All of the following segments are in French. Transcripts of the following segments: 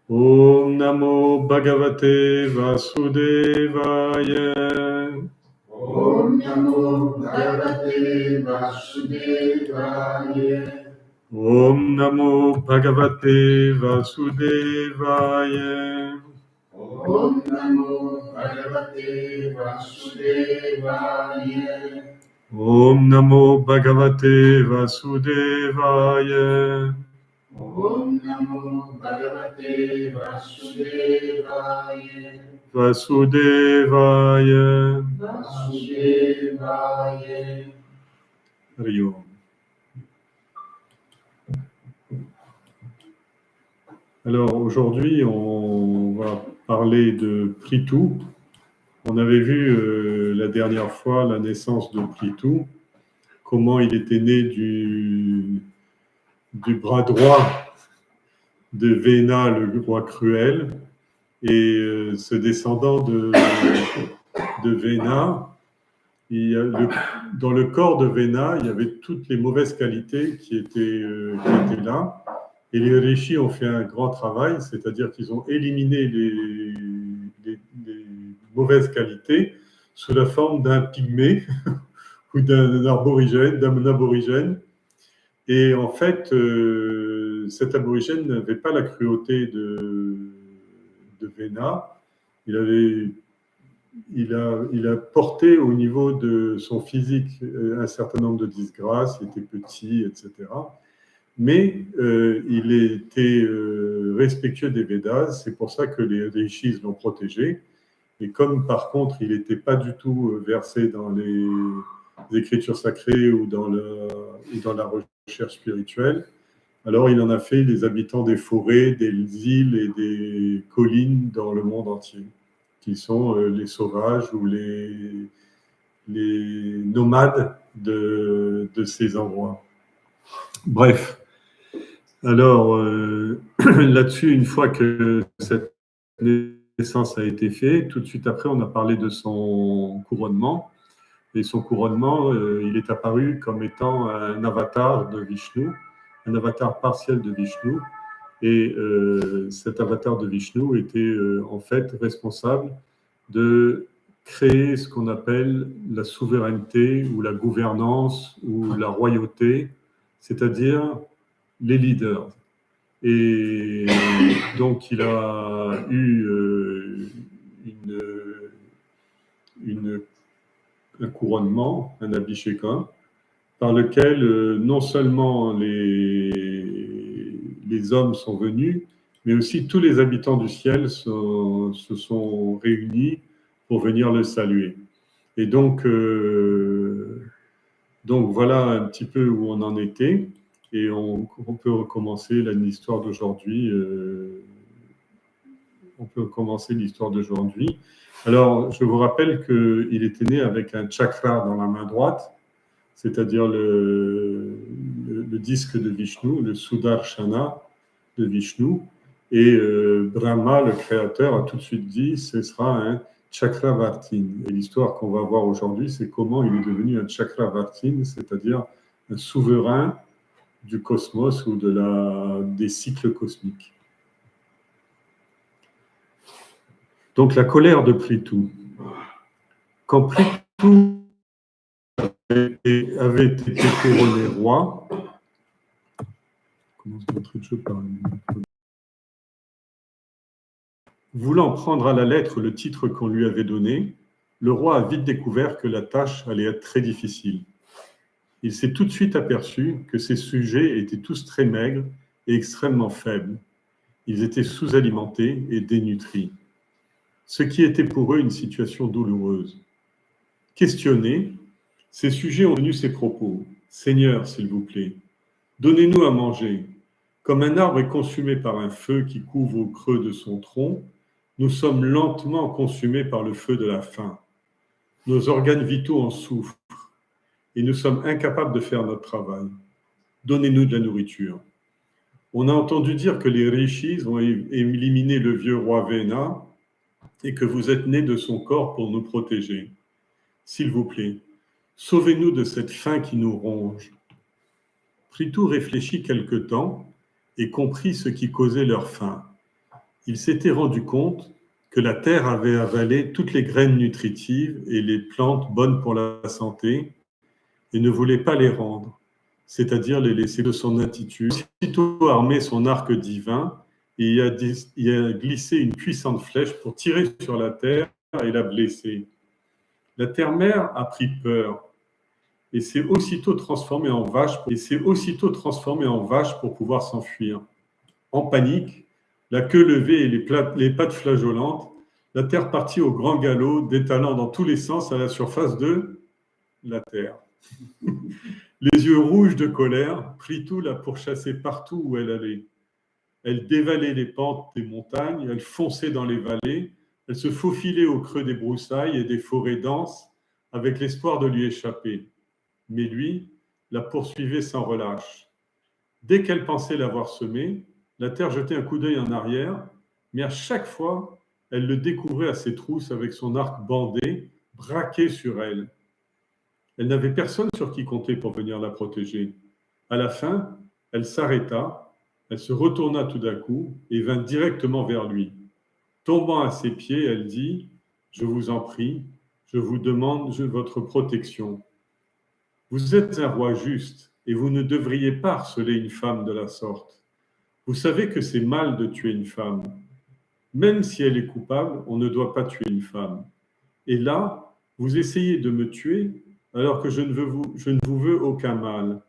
Om Namo Bhagavate Vasudevaya. Om Namo Bhagavate Vasudevaya. Om Namo Bhagavate Vasudevaya. Om Namo Bhagavate Vasudevaya. Om Namo Bhagavate Vasudevaya. Om Namo Bhagavate Vasudevaya. Vasudevaya. Vasudevaya. Hari Om. Alors aujourd'hui, on va parler de Prithu. On avait vu la dernière fois la naissance de Prithu, comment il était né du bras droit de Vena, le roi cruel, et ce descendant de Vena, dans le corps de Vena, il y avait toutes les mauvaises qualités qui étaient là. Et les rishis ont fait un grand travail, c'est-à-dire qu'ils ont éliminé les mauvaises qualités sous la forme d'un pygmée ou d'un aborigène. Et en fait, cet aborigène n'avait pas la cruauté de Vena. Il a porté au niveau de son physique un certain nombre de disgrâces, il était petit, etc. Mais il était respectueux des Védas, c'est pour ça que les rishis l'ont protégé. Et comme par contre, il n'était pas du tout versé dans les écritures sacrées ou dans la recherche spirituelle, alors il en a fait les habitants des forêts, des îles et des collines dans le monde entier, qui sont les sauvages ou les nomades de ces endroits. Bref. Alors, là-dessus, une fois que cette naissance a été faite, tout de suite après, on a parlé de son couronnement. Et son couronnement, il est apparu comme étant un avatar de Vishnu, un avatar partiel de Vishnu. Et cet avatar de Vishnu était en fait responsable de créer ce qu'on appelle la souveraineté ou la gouvernance ou la royauté, c'est-à-dire les leaders. Et donc, il a eu un couronnement, un abhishekam, par lequel non seulement les hommes sont venus, mais aussi tous les habitants du ciel se sont réunis pour venir le saluer. Et donc voilà un petit peu où on en était. Et on peut recommencer l'histoire d'aujourd'hui. Alors, je vous rappelle qu'il était né avec un chakra dans la main droite, c'est-à-dire le disque de Vishnu, le Sudarshana de Vishnu. Et Brahma, le créateur, a tout de suite dit ce sera un Chakravartin. Et l'histoire qu'on va voir aujourd'hui, c'est comment il est devenu un Chakravartin, c'est-à-dire un souverain du cosmos ou des cycles cosmiques. Donc la colère de Prithu. Quand Prithu avait été couronné roi, voulant prendre à la lettre le titre qu'on lui avait donné, le roi a vite découvert que la tâche allait être très difficile. Il s'est tout de suite aperçu que ses sujets étaient tous très maigres et extrêmement faibles. Ils étaient sous-alimentés et dénutris, ce qui était pour eux une situation douloureuse. Questionnés, ces sujets ont tenu ces propos. « Seigneur, s'il vous plaît, donnez-nous à manger. Comme un arbre est consumé par un feu qui couve au creux de son tronc, nous sommes lentement consumés par le feu de la faim. Nos organes vitaux en souffrent et nous sommes incapables de faire notre travail. Donnez-nous de la nourriture. » On a entendu dire que les rishis ont éliminé le vieux roi Vena et que vous êtes nés de son corps pour nous protéger. S'il vous plaît, sauvez-nous de cette faim qui nous ronge. Fritou réfléchit quelque temps et comprit ce qui causait leur faim. Il s'était rendu compte que la terre avait avalé toutes les graines nutritives et les plantes bonnes pour la santé et ne voulait pas les rendre, c'est-à-dire les laisser de son attitude. Aussitôt armé son arc divin et y a glissé une puissante flèche pour tirer sur la terre et la blesser. La terre-mère a pris peur et s'est aussitôt transformée en vache pour pouvoir s'enfuir. En panique, la queue levée et les pattes flageolantes, la terre partit au grand galop, détalant dans tous les sens à la surface de la terre. Les yeux rouges de colère, Fritou la pourchassait partout où elle allait. Elle dévalait les pentes des montagnes, elle fonçait dans les vallées, elle se faufilait au creux des broussailles et des forêts denses avec l'espoir de lui échapper. Mais lui la poursuivait sans relâche. Dès qu'elle pensait l'avoir semé, la terre jetait un coup d'œil en arrière, mais à chaque fois, elle le découvrait à ses trousses avec son arc bandé, braqué sur elle. Elle n'avait personne sur qui compter pour venir la protéger. À la fin, elle s'arrêta, elle se retourna tout d'un coup et vint directement vers lui. Tombant à ses pieds, elle dit « Je vous en prie, je vous demande votre protection. Vous êtes un roi juste et vous ne devriez pas harceler une femme de la sorte. Vous savez que c'est mal de tuer une femme. Même si elle est coupable, on ne doit pas tuer une femme. Et là, vous essayez de me tuer alors que je ne vous veux aucun mal.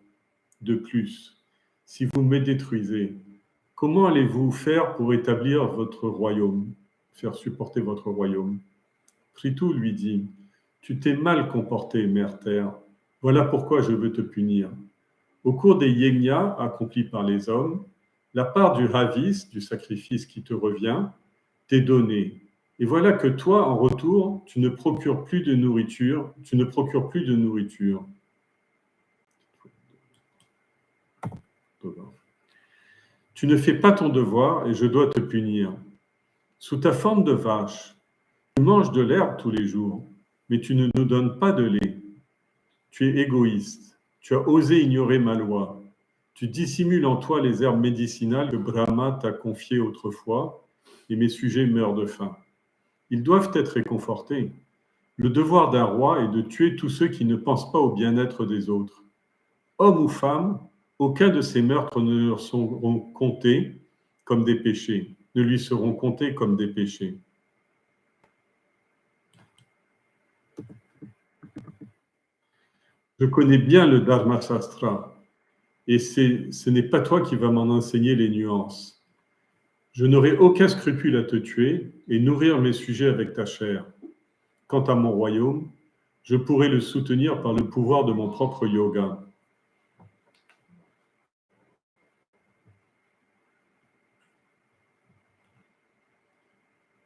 De plus, si vous me détruisez, comment allez-vous faire pour établir votre royaume, faire supporter votre royaume ?» Fritou lui dit « Tu t'es mal comporté, mère terre. Voilà pourquoi je veux te punir. Au cours des yégnas accomplis par les hommes, la part du havis, du sacrifice qui te revient, t'est donnée. Et voilà que toi, en retour, tu ne procures plus de nourriture. Tu ne fais pas ton devoir et je dois te punir. Sous ta forme de vache, tu manges de l'herbe tous les jours, mais tu ne nous donnes pas de lait. Tu es égoïste. Tu as osé ignorer ma loi. Tu dissimules en toi les herbes médicinales que Brahma t'a confiées autrefois, et mes sujets meurent de faim. Ils doivent être réconfortés. Le devoir d'un roi est de tuer tous ceux qui ne pensent pas au bien-être des autres. Hommes ou femmes, aucun de ces meurtres ne leur seront comptés comme des péchés, ne lui seront comptés comme des péchés. Je connais bien le Dharma Shastra, et ce n'est pas toi qui vas m'en enseigner les nuances. Je n'aurai aucun scrupule à te tuer et nourrir mes sujets avec ta chair. Quant à mon royaume, je pourrai le soutenir par le pouvoir de mon propre yoga.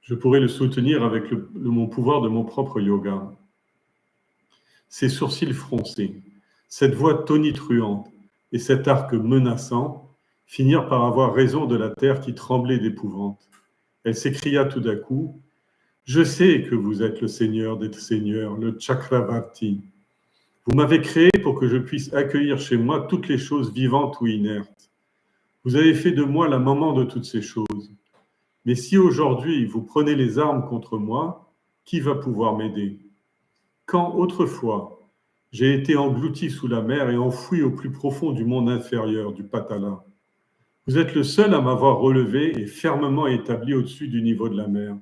Je pourrai le soutenir avec mon pouvoir de mon propre yoga. Ses sourcils froncés, cette voix tonitruante et cet arc menaçant finirent par avoir raison de la terre qui tremblait d'épouvante. Elle s'écria tout d'un coup « Je sais que vous êtes le Seigneur des Seigneurs, le Chakravarti. Vous m'avez créé pour que je puisse accueillir chez moi toutes les choses vivantes ou inertes. Vous avez fait de moi la maman de toutes ces choses. Mais si aujourd'hui vous prenez les armes contre moi, qui va pouvoir m'aider? Quand autrefois j'ai été englouti sous la mer et enfoui au plus profond du monde inférieur, du Patala, vous êtes le seul à m'avoir relevé et fermement établi au-dessus du niveau de la mer.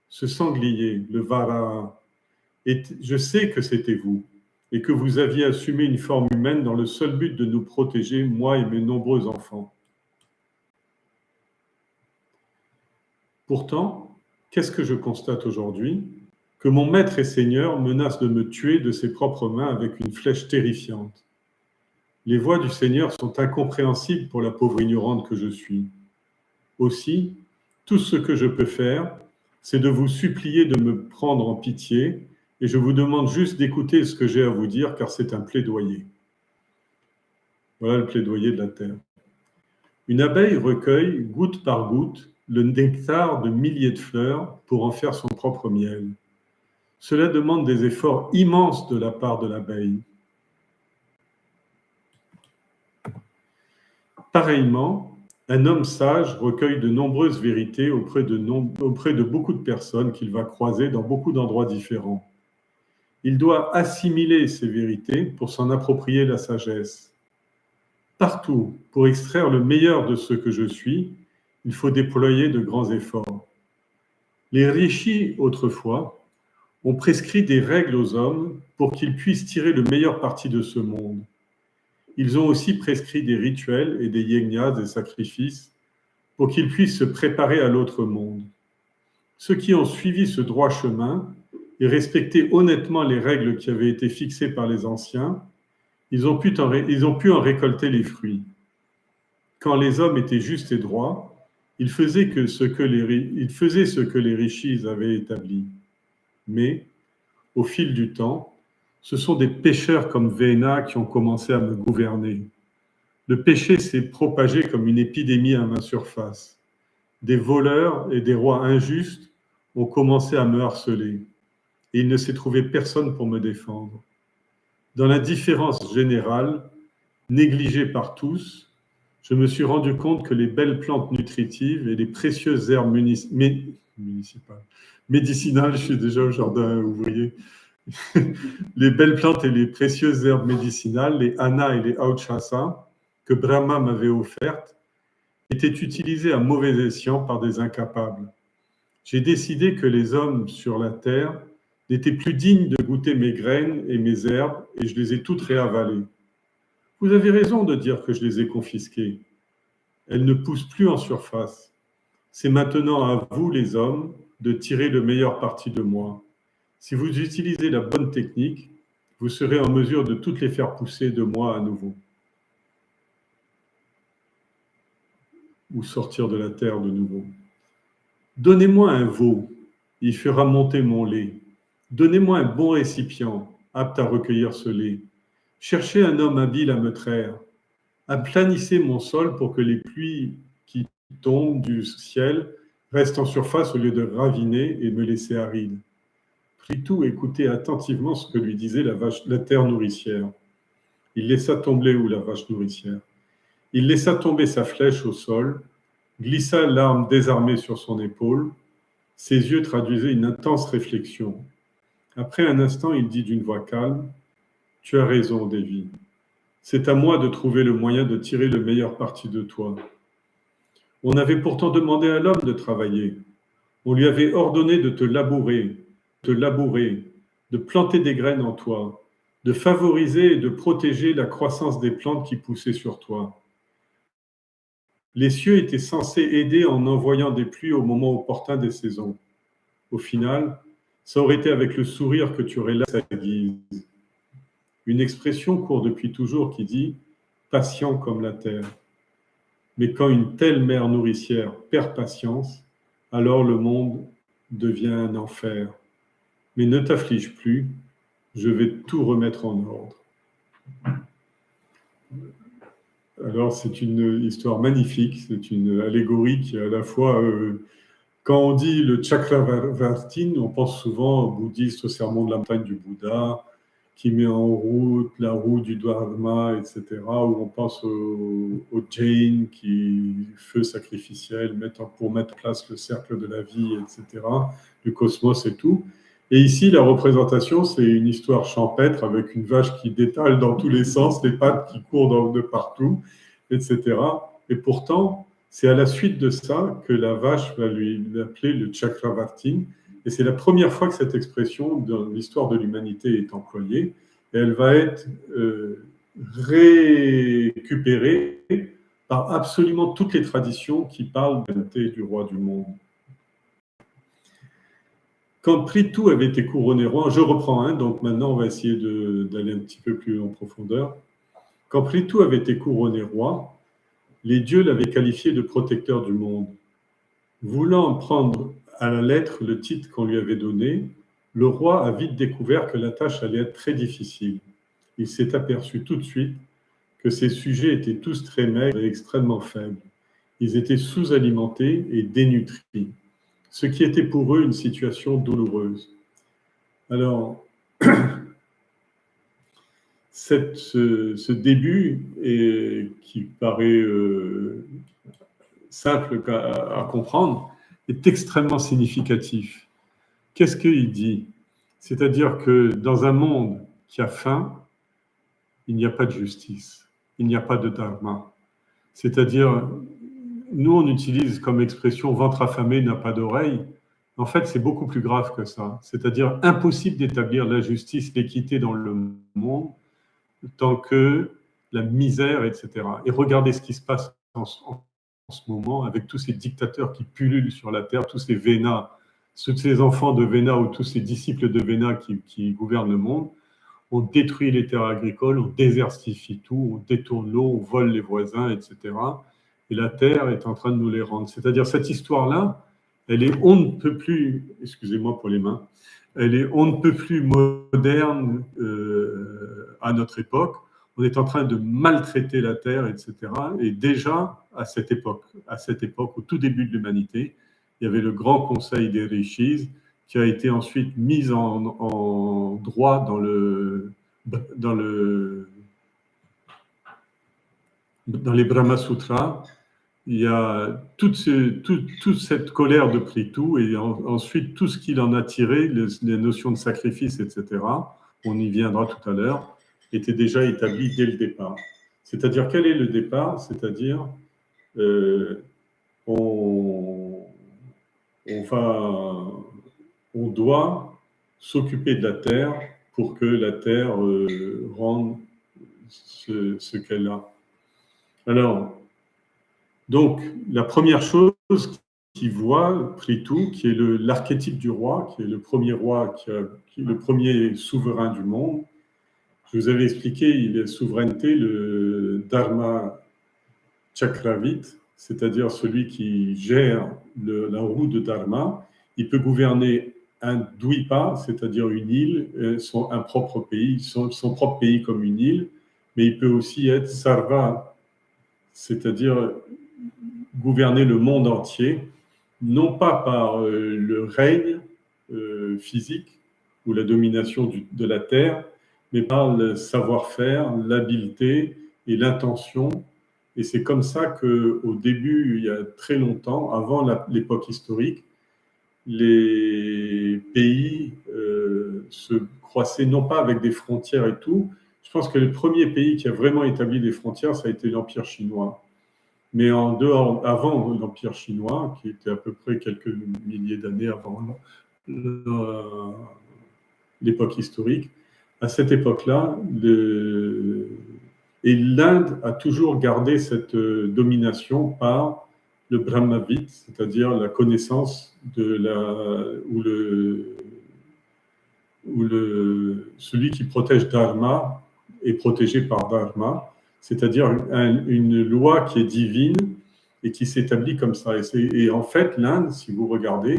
Ce sanglier, le Varaha, je sais que c'était vous et que vous aviez assumé une forme humaine dans le seul but de nous protéger, moi et mes nombreux enfants. Pourtant, qu'est-ce que je constate aujourd'hui? Que mon maître et seigneur menace de me tuer de ses propres mains avec une flèche terrifiante. Les voies du Seigneur sont incompréhensibles pour la pauvre ignorante que je suis. Aussi, tout ce que je peux faire, c'est de vous supplier de me prendre en pitié, et je vous demande juste d'écouter ce que j'ai à vous dire, car c'est un plaidoyer. Voilà le plaidoyer de la terre. Une abeille recueille, goutte par goutte, le nectar de milliers de fleurs pour en faire son propre miel. Cela demande des efforts immenses de la part de l'abeille. Pareillement, un homme sage recueille de nombreuses vérités auprès de beaucoup de personnes qu'il va croiser dans beaucoup d'endroits différents. Il doit assimiler ces vérités pour s'en approprier la sagesse. Partout, pour extraire le meilleur de ce que je suis, il faut déployer de grands efforts. Les rishis, autrefois, ont prescrit des règles aux hommes pour qu'ils puissent tirer le meilleur parti de ce monde. Ils ont aussi prescrit des rituels et des yajnas, des sacrifices, pour qu'ils puissent se préparer à l'autre monde. Ceux qui ont suivi ce droit chemin et respecté honnêtement les règles qui avaient été fixées par les anciens, ils ont pu en récolter les fruits. Quand les hommes étaient justes et droits, ils faisaient ce que les rishis avaient établi. Mais, au fil du temps, ce sont des pécheurs comme Vena qui ont commencé à me gouverner. Le péché s'est propagé comme une épidémie à ma surface. Des voleurs et des rois injustes ont commencé à me harceler. Et il ne s'est trouvé personne pour me défendre. Dans l'indifférence générale, négligée par tous, je me suis rendu compte que les belles plantes nutritives et les précieuses herbes médicinales, je suis déjà au jardin ouvrier, les belles plantes et les précieuses herbes médicinales, les Anna et les Auchasa, que Brahma m'avait offertes, étaient utilisées à mauvais escient par des incapables. J'ai décidé que les hommes sur la terre n'étaient plus dignes de goûter mes graines et mes herbes, et je les ai toutes réavalées. Vous avez raison de dire que je les ai confisquées. Elles ne poussent plus en surface. C'est maintenant à vous, les hommes, de tirer le meilleur parti de moi. Si vous utilisez la bonne technique, vous serez en mesure de toutes les faire pousser de moi à nouveau. Ou sortir de la terre de nouveau. Donnez-moi un veau, il fera monter mon lait. Donnez-moi un bon récipient, apte à recueillir ce lait. Cherchez un homme habile à me traire. Aplanissez mon sol pour que les pluies qui tombent du ciel restent en surface au lieu de raviner et me laisser aride. Pritou écoutait attentivement ce que lui disait la terre nourricière. Il laissa tomber la vache nourricière. Il laissa tomber sa flèche au sol, glissa l'arme désarmée sur son épaule. Ses yeux traduisaient une intense réflexion. Après un instant, il dit d'une voix calme, « Tu as raison, Devi. C'est à moi de trouver le moyen de tirer le meilleur parti de toi. On avait pourtant demandé à l'homme de travailler. On lui avait ordonné de te labourer, de planter des graines en toi, de favoriser et de protéger la croissance des plantes qui poussaient sur toi. Les cieux étaient censés aider en envoyant des pluies au moment opportun des saisons. Au final, ça aurait été avec le sourire que tu aurais là sa guise. Une expression court depuis toujours qui dit « patient comme la terre ». Mais quand une telle mère nourricière perd patience, alors le monde devient un enfer. Mais ne t'afflige plus, je vais tout remettre en ordre. Alors c'est une histoire magnifique, c'est une allégorie qui est à la fois... quand on dit le Chakravartin, on pense souvent aux bouddhistes, au sermon de la montagne du Bouddha, qui met en route la roue du Dharma, etc., où on pense au Jain qui, feu sacrificiel, pour mettre en place le cercle de la vie, etc., le cosmos et tout. Et ici, la représentation, c'est une histoire champêtre avec une vache qui détale dans tous les sens, les pattes qui courent de partout, etc. Et pourtant, c'est à la suite de ça que la vache va l'appeler le Chakravartin. Et c'est la première fois que cette expression dans l'histoire de l'humanité est employée. Et elle va être récupérée par absolument toutes les traditions qui parlent de l'humanité du roi du monde. Quand Pritou avait été couronné roi, je reprends, donc maintenant on va essayer d'aller un petit peu plus en profondeur. Quand Pritou avait été couronné roi, les dieux l'avaient qualifié de protecteur du monde. Voulant prendre à la lettre le titre qu'on lui avait donné, le roi a vite découvert que la tâche allait être très difficile. Il s'est aperçu tout de suite que ses sujets étaient tous très maigres et extrêmement faibles. Ils étaient sous-alimentés et dénutris, ce qui était pour eux une situation douloureuse. Alors, ce début, qui paraît simple à comprendre, est extrêmement significatif. Qu'est-ce qu'il dit? C'est-à-dire que dans un monde qui a faim, il n'y a pas de justice, il n'y a pas de dharma. C'est-à-dire, nous, on utilise comme expression « ventre affamé n'a pas d'oreille ». En fait, c'est beaucoup plus grave que ça. C'est-à-dire, impossible d'établir la justice, l'équité dans le monde tant que la misère, etc. Et regardez ce qui se passe en ce moment avec tous ces dictateurs qui pullulent sur la terre, tous ces Vénas, tous ces enfants de Vénas ou tous ces disciples de Vénas qui gouvernent le monde. On détruit les terres agricoles, on désertifie tout, on détourne l'eau, on vole les voisins, etc. Et la terre est en train de nous les rendre. C'est-à-dire, cette histoire-là, elle est on ne peut plus, excusez-moi pour les mains, elle est on ne peut plus moderne à notre époque. On est en train de maltraiter la terre, etc. Et déjà, à cette époque, au tout début de l'humanité, il y avait le Grand Conseil des Rishis, qui a été ensuite mise en droit dans les Brahma Sutras. Il y a toute cette colère de Prithu et ensuite tout ce qu'il en a tiré, les notions de sacrifice, etc., on y viendra tout à l'heure, était déjà établi dès le départ. C'est-à-dire, quel est le départ? C'est-à-dire, on doit s'occuper de la terre pour que la terre rende ce qu'elle a. Alors, donc, la première chose qu'il voit, Prithu, qui est l'archétype du roi, qui est le premier roi, qui est le premier souverain du monde, je vous avais expliqué, il est souveraineté, le Dharma Chakravit, c'est-à-dire celui qui gère la roue de Dharma. Il peut gouverner un Dwipa, c'est-à-dire une île, un propre pays, son propre pays comme une île, mais il peut aussi être Sarva, c'est-à-dire gouverner le monde entier, non pas par le règne physique ou la domination de la terre, mais par le savoir-faire, l'habileté et l'intention. Et c'est comme ça qu'au début, il y a très longtemps, avant l'époque historique, les pays se croisaient non pas avec des frontières et tout. Je pense que le premier pays qui a vraiment établi des frontières, ça a été l'Empire chinois. Mais avant l'Empire chinois, qui était à peu près quelques milliers d'années avant l'époque historique, à cette époque-là, et l'Inde a toujours gardé cette domination par le Brahmavit, c'est-à-dire la connaissance celui qui protège Dharma est protégé par Dharma, c'est-à-dire une loi qui est divine et qui s'établit comme ça. Et en fait, l'Inde, si vous regardez,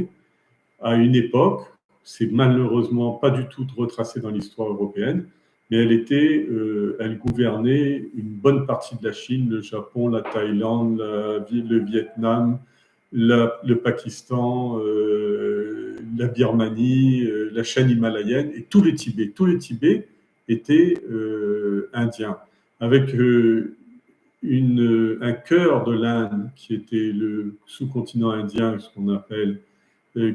à une époque, c'est malheureusement pas du tout retracé dans l'histoire européenne, mais elle gouvernait une bonne partie de la Chine, le Japon, la Thaïlande, le Vietnam, le Pakistan, la Birmanie, la chaîne himalayenne et tout le Tibet. Tout le Tibet était indien, avec un cœur de l'Inde qui était le sous-continent indien, ce qu'on appelle,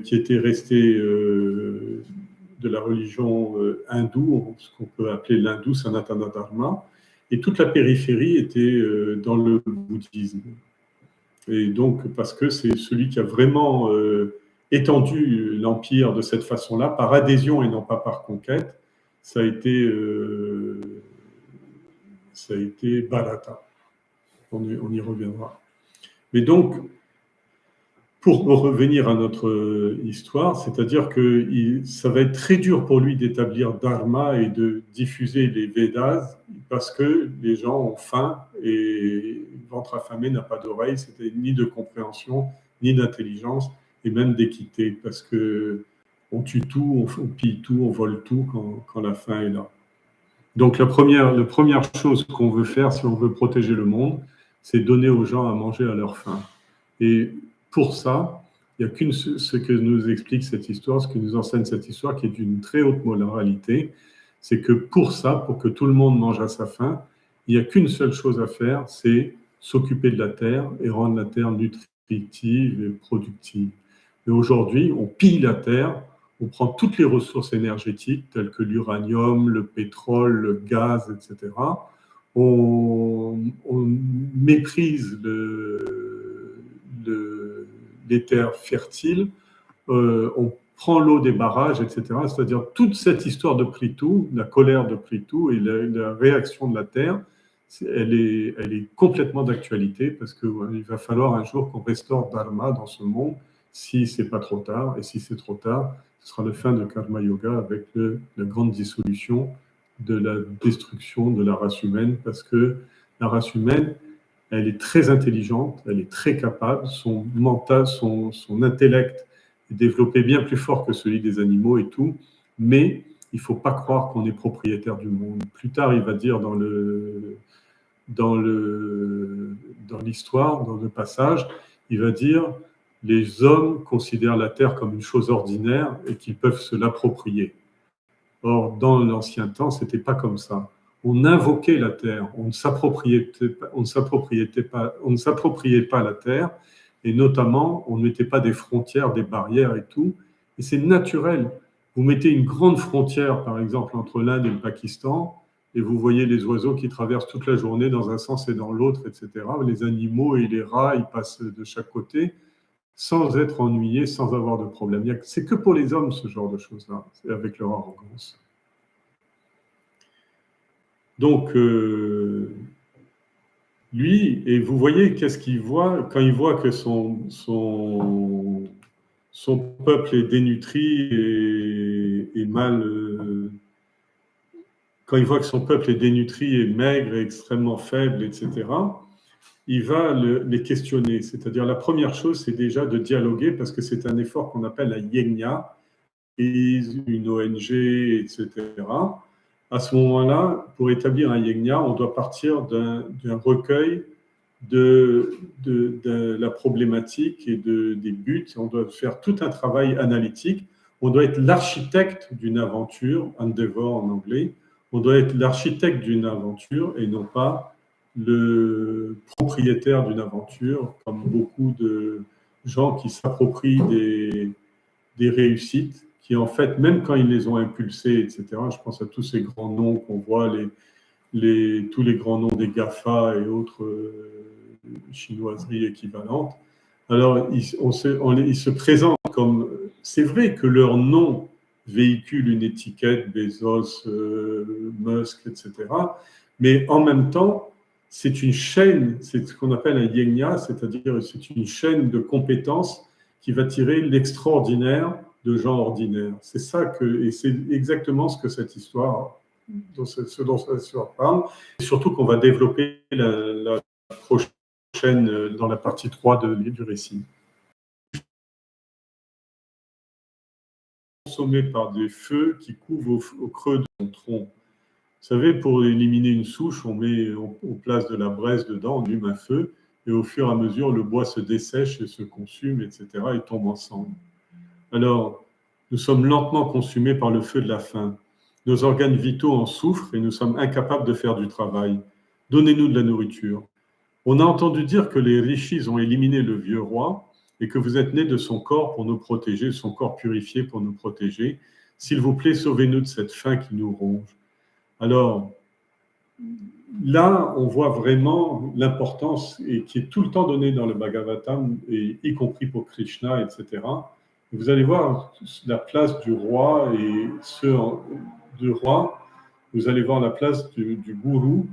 qui était resté de la religion hindoue, ce qu'on peut appeler l'hindou Sanatana Dharma, et toute la périphérie était dans le bouddhisme. Et donc, parce que c'est celui qui a vraiment étendu l'empire de cette façon-là, par adhésion et non pas par conquête, ça a été Bharata. On y reviendra. Mais donc, pour revenir à notre histoire, c'est-à-dire que ça va être très dur pour lui d'établir Dharma et de diffuser les Védas parce que les gens ont faim et ventre affamé n'a pas d'oreille, c'était ni de compréhension, ni d'intelligence et même d'équité parce que on tue tout, on pille tout, on vole tout quand la faim est là. Donc la première chose qu'on veut faire si on veut protéger le monde, c'est donner aux gens à manger à leur faim. Et pour ça, il n'y a ce que nous explique cette histoire, ce que nous enseigne cette histoire, qui est d'une très haute moralité, C'est que pour ça, pour que tout le monde mange à sa faim, il n'y a qu'une seule chose à faire, c'est s'occuper de la terre et rendre la terre nutritive et productive. Et aujourd'hui, on pille la terre, on prend toutes les ressources énergétiques telles que l'uranium, le pétrole, le gaz, etc. On méprise les terres fertiles, on prend l'eau des barrages, etc. C'est-à-dire toute cette histoire de Prithu, la colère de Prithu et la réaction de la terre, elle est complètement d'actualité parce qu'il va falloir un jour qu'on restaure Dharma dans ce monde si c'est pas trop tard. Et si c'est trop tard, ce sera la fin de Karma Yoga avec la grande dissolution de la destruction de la race humaine parce que la race humaine, elle est très intelligente, elle est très capable, son mental, son intellect est développé bien plus fort que celui des animaux et tout, mais il ne faut pas croire qu'on est propriétaire du monde. Plus tard, il va dire dans l'histoire, dans le passage, il va dire les hommes considèrent la terre comme une chose ordinaire et qu'ils peuvent se l'approprier. Or, dans l'ancien temps, ce n'était pas comme ça. On invoquait la terre, on ne s'appropriait pas la terre, et notamment, on ne mettait pas des frontières, des barrières et tout. Et c'est naturel. Vous mettez une grande frontière, par exemple, entre l'Inde et le Pakistan, et vous voyez les oiseaux qui traversent toute la journée dans un sens et dans l'autre, etc. Les animaux et les rats, ils passent de chaque côté sans être ennuyés, sans avoir de problème. C'est que pour les hommes, ce genre de choses-là, avec leur arrogance. Donc, lui, et vous voyez qu'est-ce qu'il voit quand il voit que son peuple est dénutri et mal... quand il voit que son peuple est dénutri et maigre et extrêmement faible, etc., il va les questionner. C'est-à-dire, la première chose, c'est déjà de dialoguer, parce que c'est un effort qu'on appelle la yegna, une ONG, etc. À ce moment-là, pour établir un yegna, on doit partir d'un recueil de la problématique et des buts. On doit faire tout un travail analytique. On doit être l'architecte d'une aventure, endeavor en anglais. On doit être l'architecte d'une aventure et non pas le propriétaire d'une aventure, comme beaucoup de gens qui s'approprient des réussites, qui en fait, même quand ils les ont impulsées, etc., je pense à tous ces grands noms qu'on voit, tous les grands noms des GAFA et autres chinoiseries équivalentes, alors ils se présentent comme... C'est vrai que leur nom véhicule une étiquette, Bezos, Musk, etc., mais en même temps, c'est une chaîne, c'est ce qu'on appelle un yegna, c'est-à-dire c'est une chaîne de compétences qui va tirer l'extraordinaire de gens ordinaires. C'est ça et c'est exactement ce que cette histoire, ce dont cette histoire parle, et surtout qu'on va développer la prochaine dans la partie 3 du récit. Consommé par des feux qui couvent au creux de son tronc. Vous savez, pour éliminer une souche, on place de la braise dedans, on allume un feu, et au fur et à mesure, le bois se dessèche et se consume, etc., et tombe ensemble. Alors, nous sommes lentement consumés par le feu de la faim. Nos organes vitaux en souffrent et nous sommes incapables de faire du travail. Donnez-nous de la nourriture. On a entendu dire que les rishis ont éliminé le vieux roi et que vous êtes nés de son corps pour nous protéger, son corps purifié pour nous protéger. S'il vous plaît, sauvez-nous de cette faim qui nous ronge. Alors, là, on voit vraiment l'importance et qui est tout le temps donnée dans le Bhagavatam, et y compris pour Krishna, etc. Vous allez voir la place du roi et du roi. Vous allez voir la place du gourou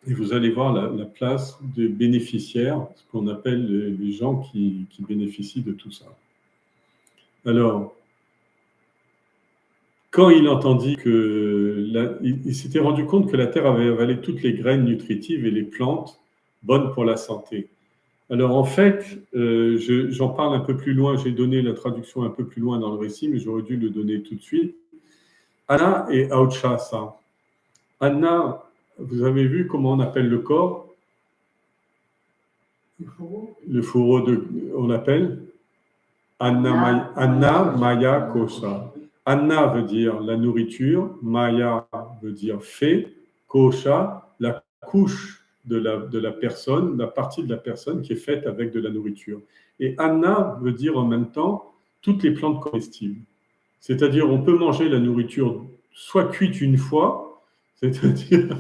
et vous allez voir la place des bénéficiaires, ce qu'on appelle les gens qui bénéficient de tout ça. Alors, quand il entendit il s'était rendu compte que la terre avait avalé toutes les graines nutritives et les plantes bonnes pour la santé. Alors en fait, j'en parle un peu plus loin, j'ai donné la traduction un peu plus loin dans le récit, mais j'aurais dû le donner tout de suite. Anna et Auchasa. Anna, vous avez vu comment on appelle le corps? Le fourreau on l'appelle Anna Maya Kosha. Anna veut dire la nourriture, Maya veut dire fait, Kosha, la couche de la personne, la partie de la personne qui est faite avec de la nourriture. Et Anna veut dire en même temps toutes les plantes comestibles. C'est-à-dire, on peut manger la nourriture soit cuite une fois, c'est-à-dire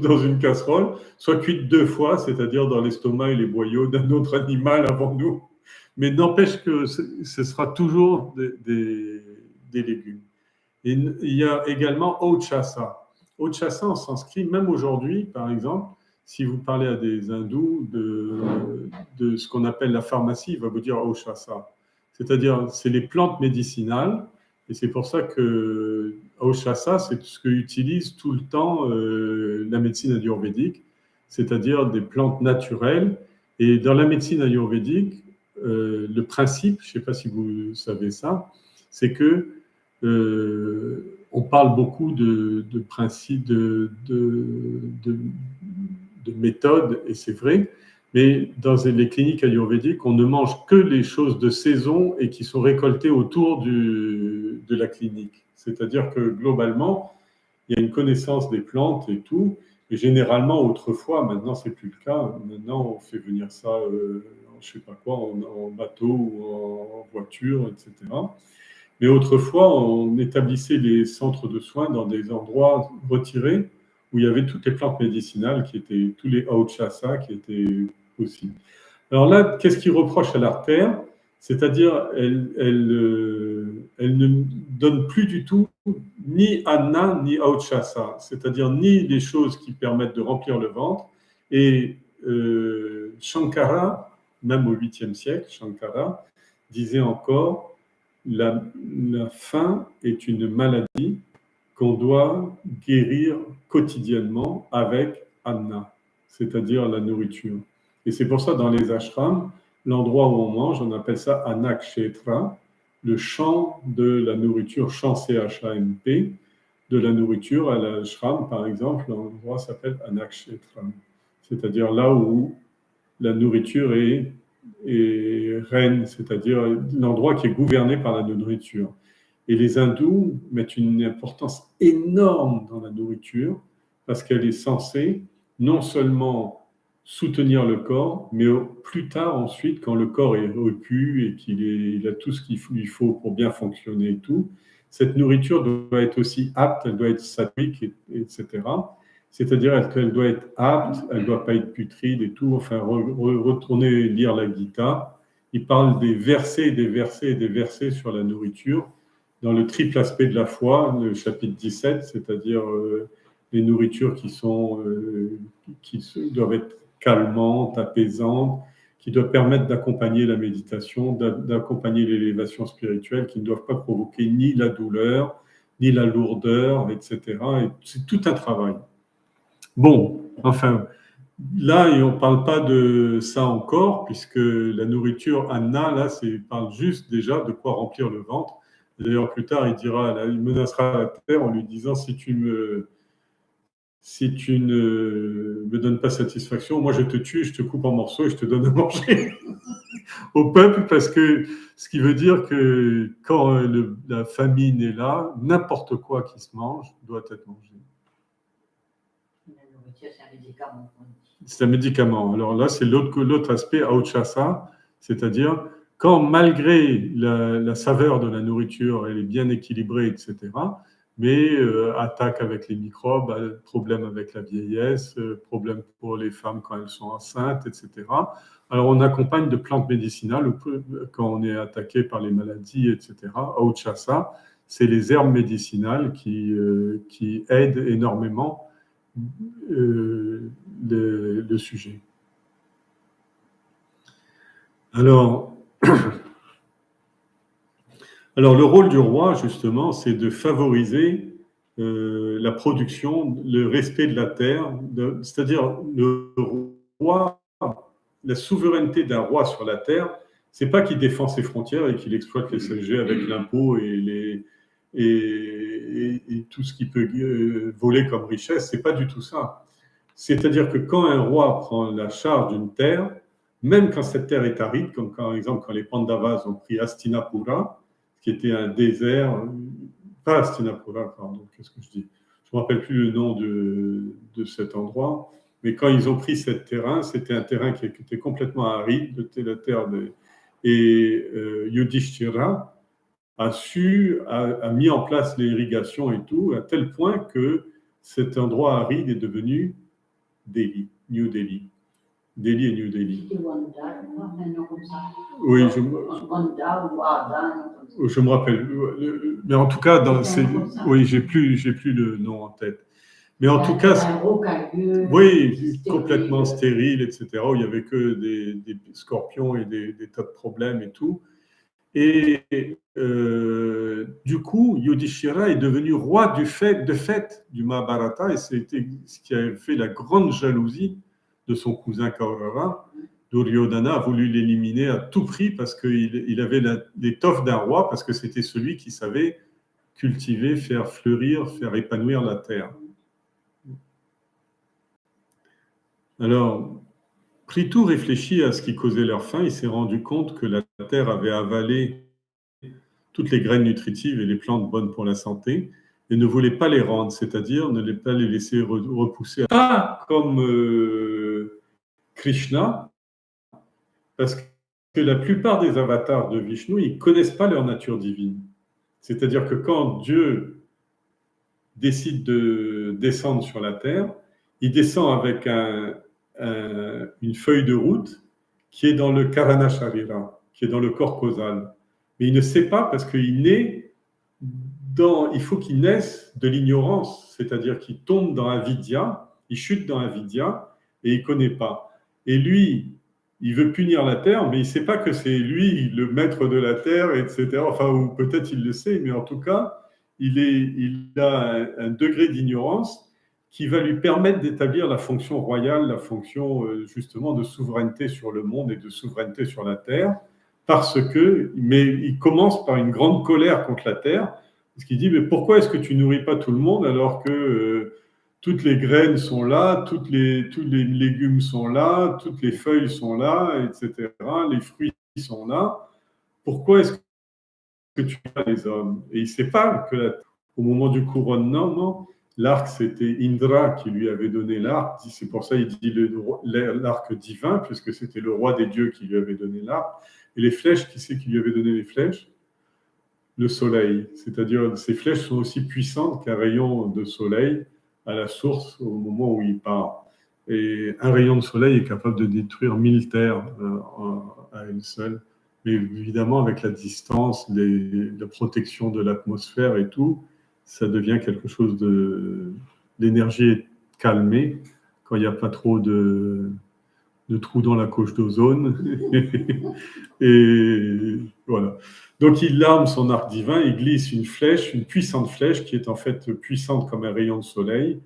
dans une casserole, soit cuite 2 fois, c'est-à-dire dans l'estomac et les boyaux d'un autre animal avant nous. Mais n'empêche que ce sera toujours des légumes. Et il y a également Ochasa. Ochasa en sanskrit, même aujourd'hui, par exemple, si vous parlez à des hindous de ce qu'on appelle la pharmacie, il va vous dire Ochasa. C'est-à-dire, c'est les plantes médicinales. Et c'est pour ça que Ochasa, c'est ce que utilise tout le temps la médecine ayurvédique, c'est-à-dire des plantes naturelles. Et dans la médecine ayurvédique, le principe, je ne sais pas si vous savez ça, c'est que on parle beaucoup de principes, de méthodes, et c'est vrai, mais dans les cliniques ayurvédiques, on ne mange que les choses de saison et qui sont récoltées autour de la clinique. C'est-à-dire que globalement, il y a une connaissance des plantes et tout, et généralement, autrefois, maintenant c'est plus le cas, maintenant on fait venir ça, je sais pas quoi, en bateau ou en voiture, etc. Mais autrefois, on établissait les centres de soins dans des endroits retirés où il y avait toutes les plantes médicinales qui étaient, tous les auchasa qui étaient possibles. Alors là, qu'est-ce qu'il reproche à l'artère? C'est-à-dire, elle ne donne plus du tout ni anna ni auchasa, c'est-à-dire ni les choses qui permettent de remplir le ventre. Et Shankara, même au 8e siècle, Shankara disait encore la faim est une maladie qu'on doit guérir quotidiennement avec Anna, c'est-à-dire la nourriture. Et c'est pour ça, dans les ashrams, l'endroit où on mange, on appelle ça Anakshetra, le champ de la nourriture, champ CHAMP, de la nourriture à l'ashram, par exemple, l'endroit s'appelle Anakshetra, c'est-à-dire là où la nourriture est reine, c'est-à-dire l'endroit qui est gouverné par la nourriture. Et les hindous mettent une importance énorme dans la nourriture parce qu'elle est censée non seulement soutenir le corps, mais plus tard ensuite, quand le corps est repu et qu'il a tout ce qu'il lui faut pour bien fonctionner et tout, cette nourriture doit être aussi apte, elle doit être sattvique, etc. C'est-à-dire qu'elle doit être apte, elle ne doit pas être putride et tout. Enfin, retourner lire la Gita. Il parle des versets, des versets et des versets sur la nourriture dans le triple aspect de la foi, le chapitre 17, c'est-à-dire les nourritures qui doivent être calmantes, apaisantes, qui doivent permettre d'accompagner la méditation, d'accompagner l'élévation spirituelle, qui ne doivent pas provoquer ni la douleur, ni la lourdeur, etc. Et c'est tout un travail. Bon, enfin, là, on ne parle pas de ça encore, puisque la nourriture, Anna, là, parle juste déjà de quoi remplir le ventre. D'ailleurs, plus tard, il menacera la terre en lui disant si tu ne me donnes pas satisfaction, moi je te tue, je te coupe en morceaux et je te donne à manger au peuple, parce que ce qui veut dire que quand la famine est là, n'importe quoi qui se mange doit être mangé. La nourriture, c'est un médicament. C'est un médicament. Alors là, c'est l'autre aspect, auchasa, c'est-à-dire quand malgré la saveur de la nourriture, elle est bien équilibrée, etc., mais attaque avec les microbes, problème avec la vieillesse, problème pour les femmes quand elles sont enceintes, etc. Alors on accompagne de plantes médicinales quand on est attaqué par les maladies, etc. Auchasa, c'est les herbes médicinales qui aident énormément le sujet. Alors, le rôle du roi, justement, c'est de favoriser la production, le respect de la terre, c'est-à-dire le roi, la souveraineté d'un roi sur la terre, c'est pas qu'il défend ses frontières et qu'il exploite les sujets avec l'impôt et tout ce qu'il peut voler comme richesse, c'est pas du tout ça. C'est-à-dire que quand un roi prend la charge d'une terre, même quand cette terre est aride, comme par exemple quand les Pandavas ont pris Hastinapura, qui était un désert, pas Hastinapura, pardon, qu'est-ce que je dis? Je ne me rappelle plus le nom de cet endroit, mais quand ils ont pris ce terrain, c'était un terrain qui était complètement aride, la terre et Yudhishthira a mis en place l'irrigation et tout, à tel point que cet endroit aride est devenu Delhi, New Delhi. Delhi et New Delhi. Oui, je me rappelle. Mais en tout cas, oui, j'ai plus le nom en tête. Mais en tout cas, oui, complètement stérile, etc. Où il n'y avait que des scorpions et des tas de problèmes et tout. Et du coup, Yudhishthira est devenu roi de fait du Mahabharata, et c'était ce qui a fait la grande jalousie de son cousin Kaurava. Duryodhana a voulu l'éliminer à tout prix parce qu'il avait l'étoffe d'un roi, parce que c'était celui qui savait cultiver, faire fleurir, faire épanouir la terre. Alors, Prithu réfléchit à ce qui causait leur faim. Il s'est rendu compte que la terre avait avalé toutes les graines nutritives et les plantes bonnes pour la santé et ne voulait pas les rendre, c'est-à-dire ne pas les laisser repousser. Pas comme Krishna, parce que la plupart des avatars de Vishnu, ils ne connaissent pas leur nature divine. C'est-à-dire que quand Dieu décide de descendre sur la terre, il descend avec une feuille de route qui est dans le Karana Sharira, qui est dans le corps causal. Mais il ne sait pas parce il faut qu'il naisse de l'ignorance, c'est-à-dire qu'il tombe dans avidya, il chute dans avidya et il ne connaît pas. Et lui, il veut punir la terre, mais il ne sait pas que c'est lui le maître de la terre, etc. Enfin, ou peut-être il le sait, mais en tout cas, il a un degré d'ignorance qui va lui permettre d'établir la fonction royale, la fonction justement de souveraineté sur le monde et de souveraineté sur la terre, mais il commence par une grande colère contre la terre, parce qu'il dit, mais pourquoi est-ce que tu nourris pas tout le monde alors que toutes les graines sont là, tous les légumes sont là, toutes les feuilles sont là, etc. Les fruits sont là. Pourquoi est-ce que tu as les hommes? Et il ne sait pas qu'au moment du couronnement, non, l'arc, c'était Indra qui lui avait donné l'arc. C'est pour ça qu'il dit l'arc divin, puisque c'était le roi des dieux qui lui avait donné l'arc. Et les flèches, qui c'est qui lui avait donné les flèches? Le soleil. C'est-à-dire, ces flèches sont aussi puissantes qu'un rayon de soleil à la source au moment où il part. Et un rayon de soleil est capable de détruire 1000 terres à une seule. Mais évidemment, avec la distance, la protection de l'atmosphère et tout, ça devient quelque chose l'énergie est calmée quand il n'y a pas trop de trous dans la couche d'ozone. Et voilà. Donc, il arme son arc divin, il glisse une flèche, une puissante flèche qui est en fait puissante comme un rayon de soleil,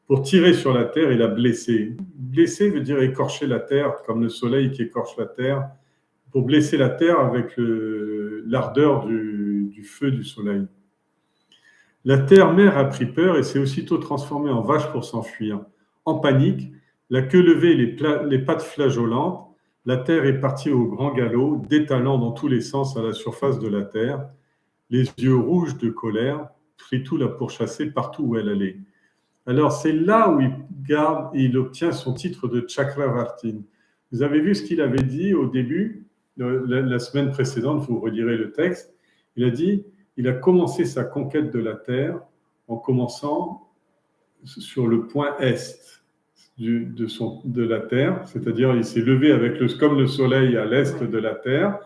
pour tirer sur la terre et la blesser. Blesser veut dire écorcher la terre, comme le soleil qui écorche la terre, pour blesser la terre avec l'ardeur du feu du soleil. La terre-mère a pris peur et s'est aussitôt transformée en vache pour s'enfuir. En panique, la queue levée et les pattes flageolantes, la terre est partie au grand galop, détalant dans tous les sens à la surface de la terre. Les yeux rouges de colère, Prithu l'a pourchassée partout où elle allait. Alors c'est là où il obtient son titre de Chakravartin. Vous avez vu ce qu'il avait dit au début, la semaine précédente, vous relirez le texte. Il a dit, il a commencé sa conquête de la terre en commençant sur le point est de la terre, c'est-à-dire il s'est levé comme le soleil à l'est de la terre,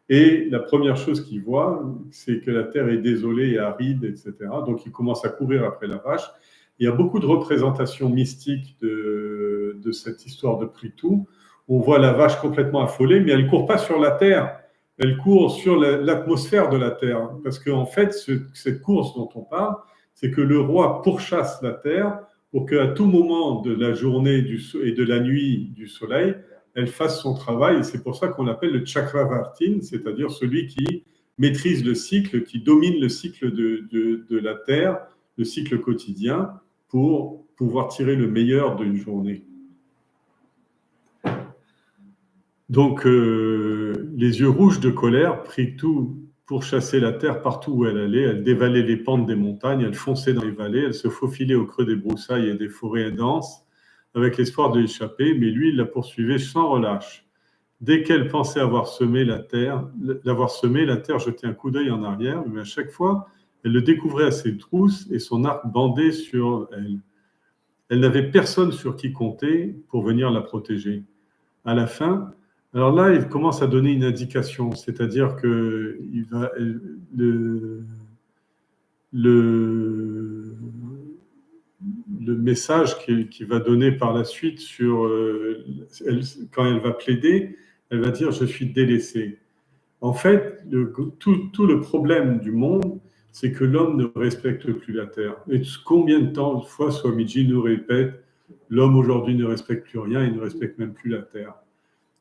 et la première chose qu'il voit, c'est que la terre est désolée et aride, etc. Donc il commence à courir après la vache. Il y a beaucoup de représentations mystiques de cette histoire de Prithu. On voit la vache complètement affolée, mais elle ne court pas sur la terre, elle court sur l'atmosphère de la terre. Parce qu'en fait, cette course dont on parle, c'est que le roi pourchasse la terre pour qu'à tout moment de la journée et de la nuit du soleil, elle fasse son travail. Et c'est pour ça qu'on l'appelle le Chakravartin, c'est-à-dire celui qui maîtrise le cycle, qui domine le cycle de la terre, le cycle quotidien, pour pouvoir tirer le meilleur d'une journée. Donc, les yeux rouges de colère, Prithu pour chasser la terre partout où elle allait. Elle dévalait les pentes des montagnes, elle fonçait dans les vallées, elle se faufilait au creux des broussailles et des forêts denses avec l'espoir de l'échapper, mais lui, il la poursuivait sans relâche. Dès qu'elle pensait l'avoir semé, la terre jetait un coup d'œil en arrière, mais à chaque fois, elle le découvrait à ses trousses et son arc bandé sur elle. Elle n'avait personne sur qui compter pour venir la protéger. À la fin, alors là, il commence à donner une indication, c'est-à-dire que le, le message qu'il va donner par la suite quand elle va plaider, elle va dire « je suis délaissée ». En fait, tout le problème du monde, c'est que l'homme ne respecte plus la terre. Et combien de fois Swamiji nous répète, l'homme aujourd'hui ne respecte plus rien, il ne respecte même plus la terre.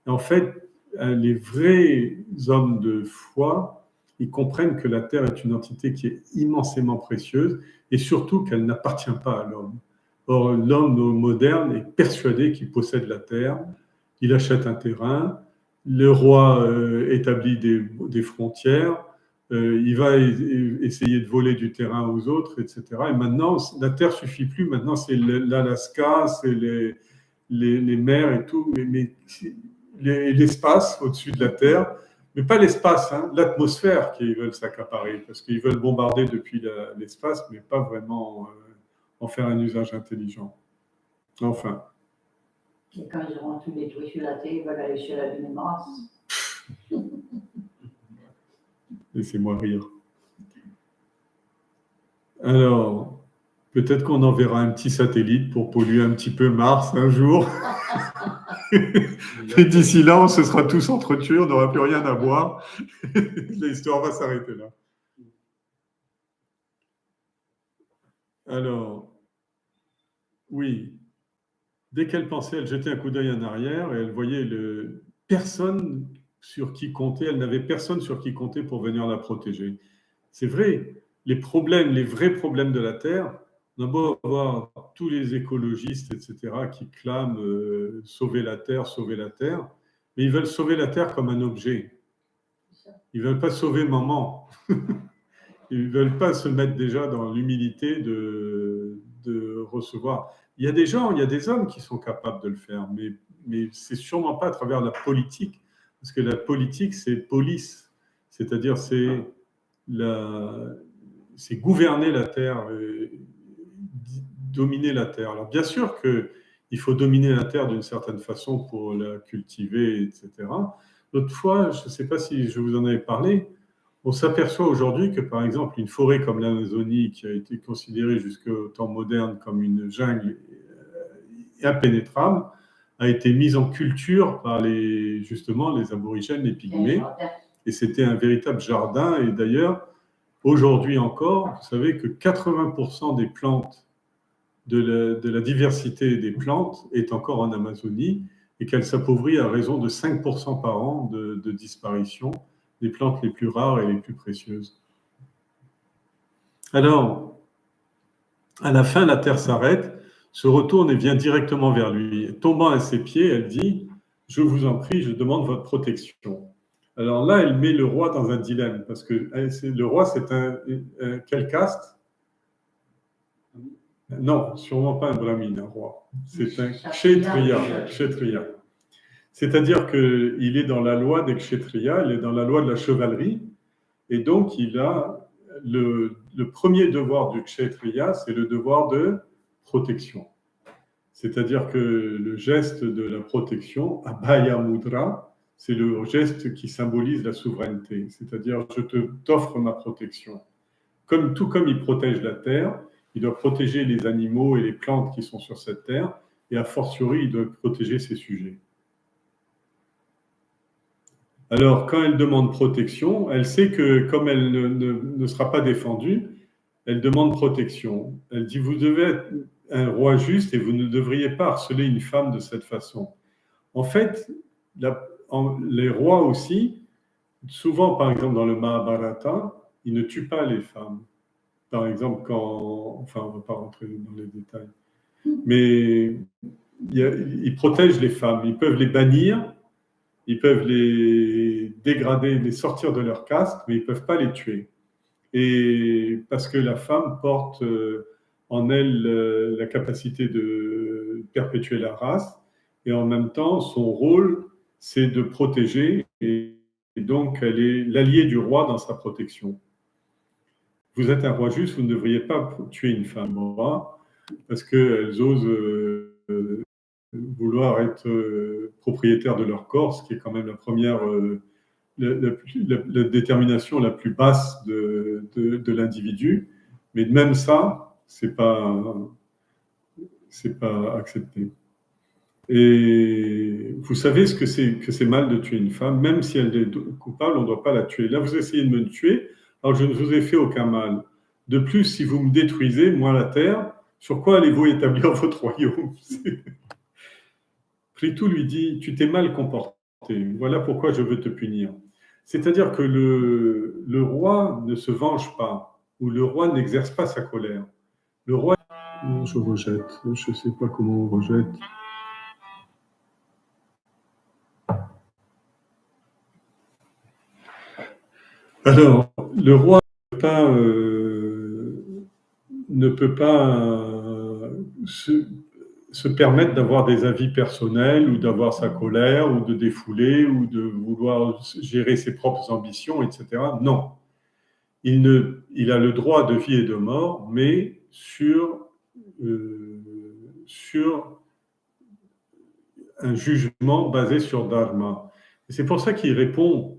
Et en fait, les vrais hommes de foi, ils comprennent que la terre est une entité qui est immensément précieuse et surtout qu'elle n'appartient pas à l'homme. Or, l'homme moderne est persuadé qu'il possède la terre, il achète un terrain, le roi établit des frontières, il va essayer de voler du terrain aux autres, etc. Et maintenant, la terre suffit plus. Maintenant, c'est l'Alaska, c'est les mers et tout, mais l'espace au-dessus de la terre, mais pas l'espace, hein, l'atmosphère qu'ils veulent s'accaparer, parce qu'ils veulent bombarder depuis l'espace, mais pas vraiment en faire un usage intelligent. Enfin. Et quand ils auront tout détruit sur la terre, ils veulent aller sur la Lune et Mars. Laissez-moi rire. Alors, peut-être qu'on enverra un petit satellite pour polluer un petit peu Mars un jour. Et d'ici là, on se sera tous entretués, on n'aura plus rien à boire. L'histoire va s'arrêter là. Alors, oui. Dès qu'elle pensait, elle jetait un coup d'œil en arrière et elle voyait personne sur qui compter. Elle n'avait personne sur qui compter pour venir la protéger. C'est vrai, les vrais problèmes de la Terre, on a beau avoir tous les écologistes, etc., qui clament sauver la Terre, mais ils veulent sauver la Terre comme un objet. Ils ne veulent pas sauver maman. Ils ne veulent pas se mettre déjà dans l'humilité de recevoir. Il y a des hommes qui sont capables de le faire, mais ce n'est sûrement pas à travers la politique, parce que la politique, c'est police, c'est-à-dire c'est gouverner la terre, dominer la terre. Alors bien sûr qu'il faut dominer la terre d'une certaine façon pour la cultiver, etc. L'autre fois, je ne sais pas si je vous en avais parlé, on s'aperçoit aujourd'hui que, par exemple, une forêt comme l'Amazonie, qui a été considérée jusqu'au temps moderne comme une jungle impénétrable, a été mise en culture par justement les aborigènes, les pygmées. Et c'était un véritable jardin. Et d'ailleurs, aujourd'hui encore, vous savez que 80% des plantes, de la diversité des plantes est encore en Amazonie et qu'elle s'appauvrit à raison de 5% par an de disparition des plantes les plus rares et les plus précieuses. Alors, à la fin, la Terre s'arrête, se retourne et vient directement vers lui. Tombant à ses pieds, elle dit « Je vous en prie, je demande votre protection ». Alors là, elle met le roi dans un dilemme, parce que le roi, c'est quelle caste? Non, sûrement pas un brahmine, un roi. C'est un kshatriya. C'est-à-dire qu'il est dans la loi des kshatriyas, il est dans la loi de la chevalerie, et donc il a le premier devoir du kshatriya, c'est le devoir de protection. C'est-à-dire que le geste de la protection, Abhaya Mudra, c'est le geste qui symbolise la souveraineté. C'est-à-dire, je t'offre ma protection. Tout comme il protège la terre, il doit protéger les animaux et les plantes qui sont sur cette terre, et a fortiori, il doit protéger ses sujets. Alors, quand elle demande protection, elle sait que comme elle ne sera pas défendue, elle demande protection. Elle dit, vous devez être un roi juste et vous ne devriez pas harceler une femme de cette façon. En fait, les rois aussi, souvent, par exemple, dans le Mahabharata, ils ne tuent pas les femmes. Par exemple, enfin, on ne va pas rentrer dans les détails, mais ils protègent les femmes. Ils peuvent les bannir, ils peuvent les dégrader, les sortir de leur caste, mais ils ne peuvent pas les tuer. Et parce que la femme porte en elle la capacité de perpétuer la race, et en même temps, son rôle, c'est de protéger, et donc elle est l'alliée du roi dans sa protection. Vous êtes un roi juste, vous ne devriez pas tuer une femme roi, parce qu'elles osent vouloir être propriétaires de leur corps, ce qui est quand même la première, la détermination la plus basse de l'individu. Mais même ça, c'est pas accepté. Et vous savez ce que c'est mal de tuer une femme, même si elle est coupable, on ne doit pas la tuer. Là, vous essayez de me tuer, alors je ne vous ai fait aucun mal. De plus, si vous me détruisez, moi la terre, sur quoi allez-vous établir votre royaume? Prétou lui dit, tu t'es mal comporté, voilà pourquoi je veux te punir. C'est-à-dire que le roi ne se venge pas, ou le roi n'exerce pas sa colère. Le roi, non, je rejette, je ne sais pas comment on rejette. Alors, le roi ne peut pas se permettre d'avoir des avis personnels ou d'avoir sa colère ou de défouler ou de vouloir gérer ses propres ambitions, etc. Non. Il a le droit de vie et de mort, mais sur un jugement basé sur Dharma. Et c'est pour ça qu'il répond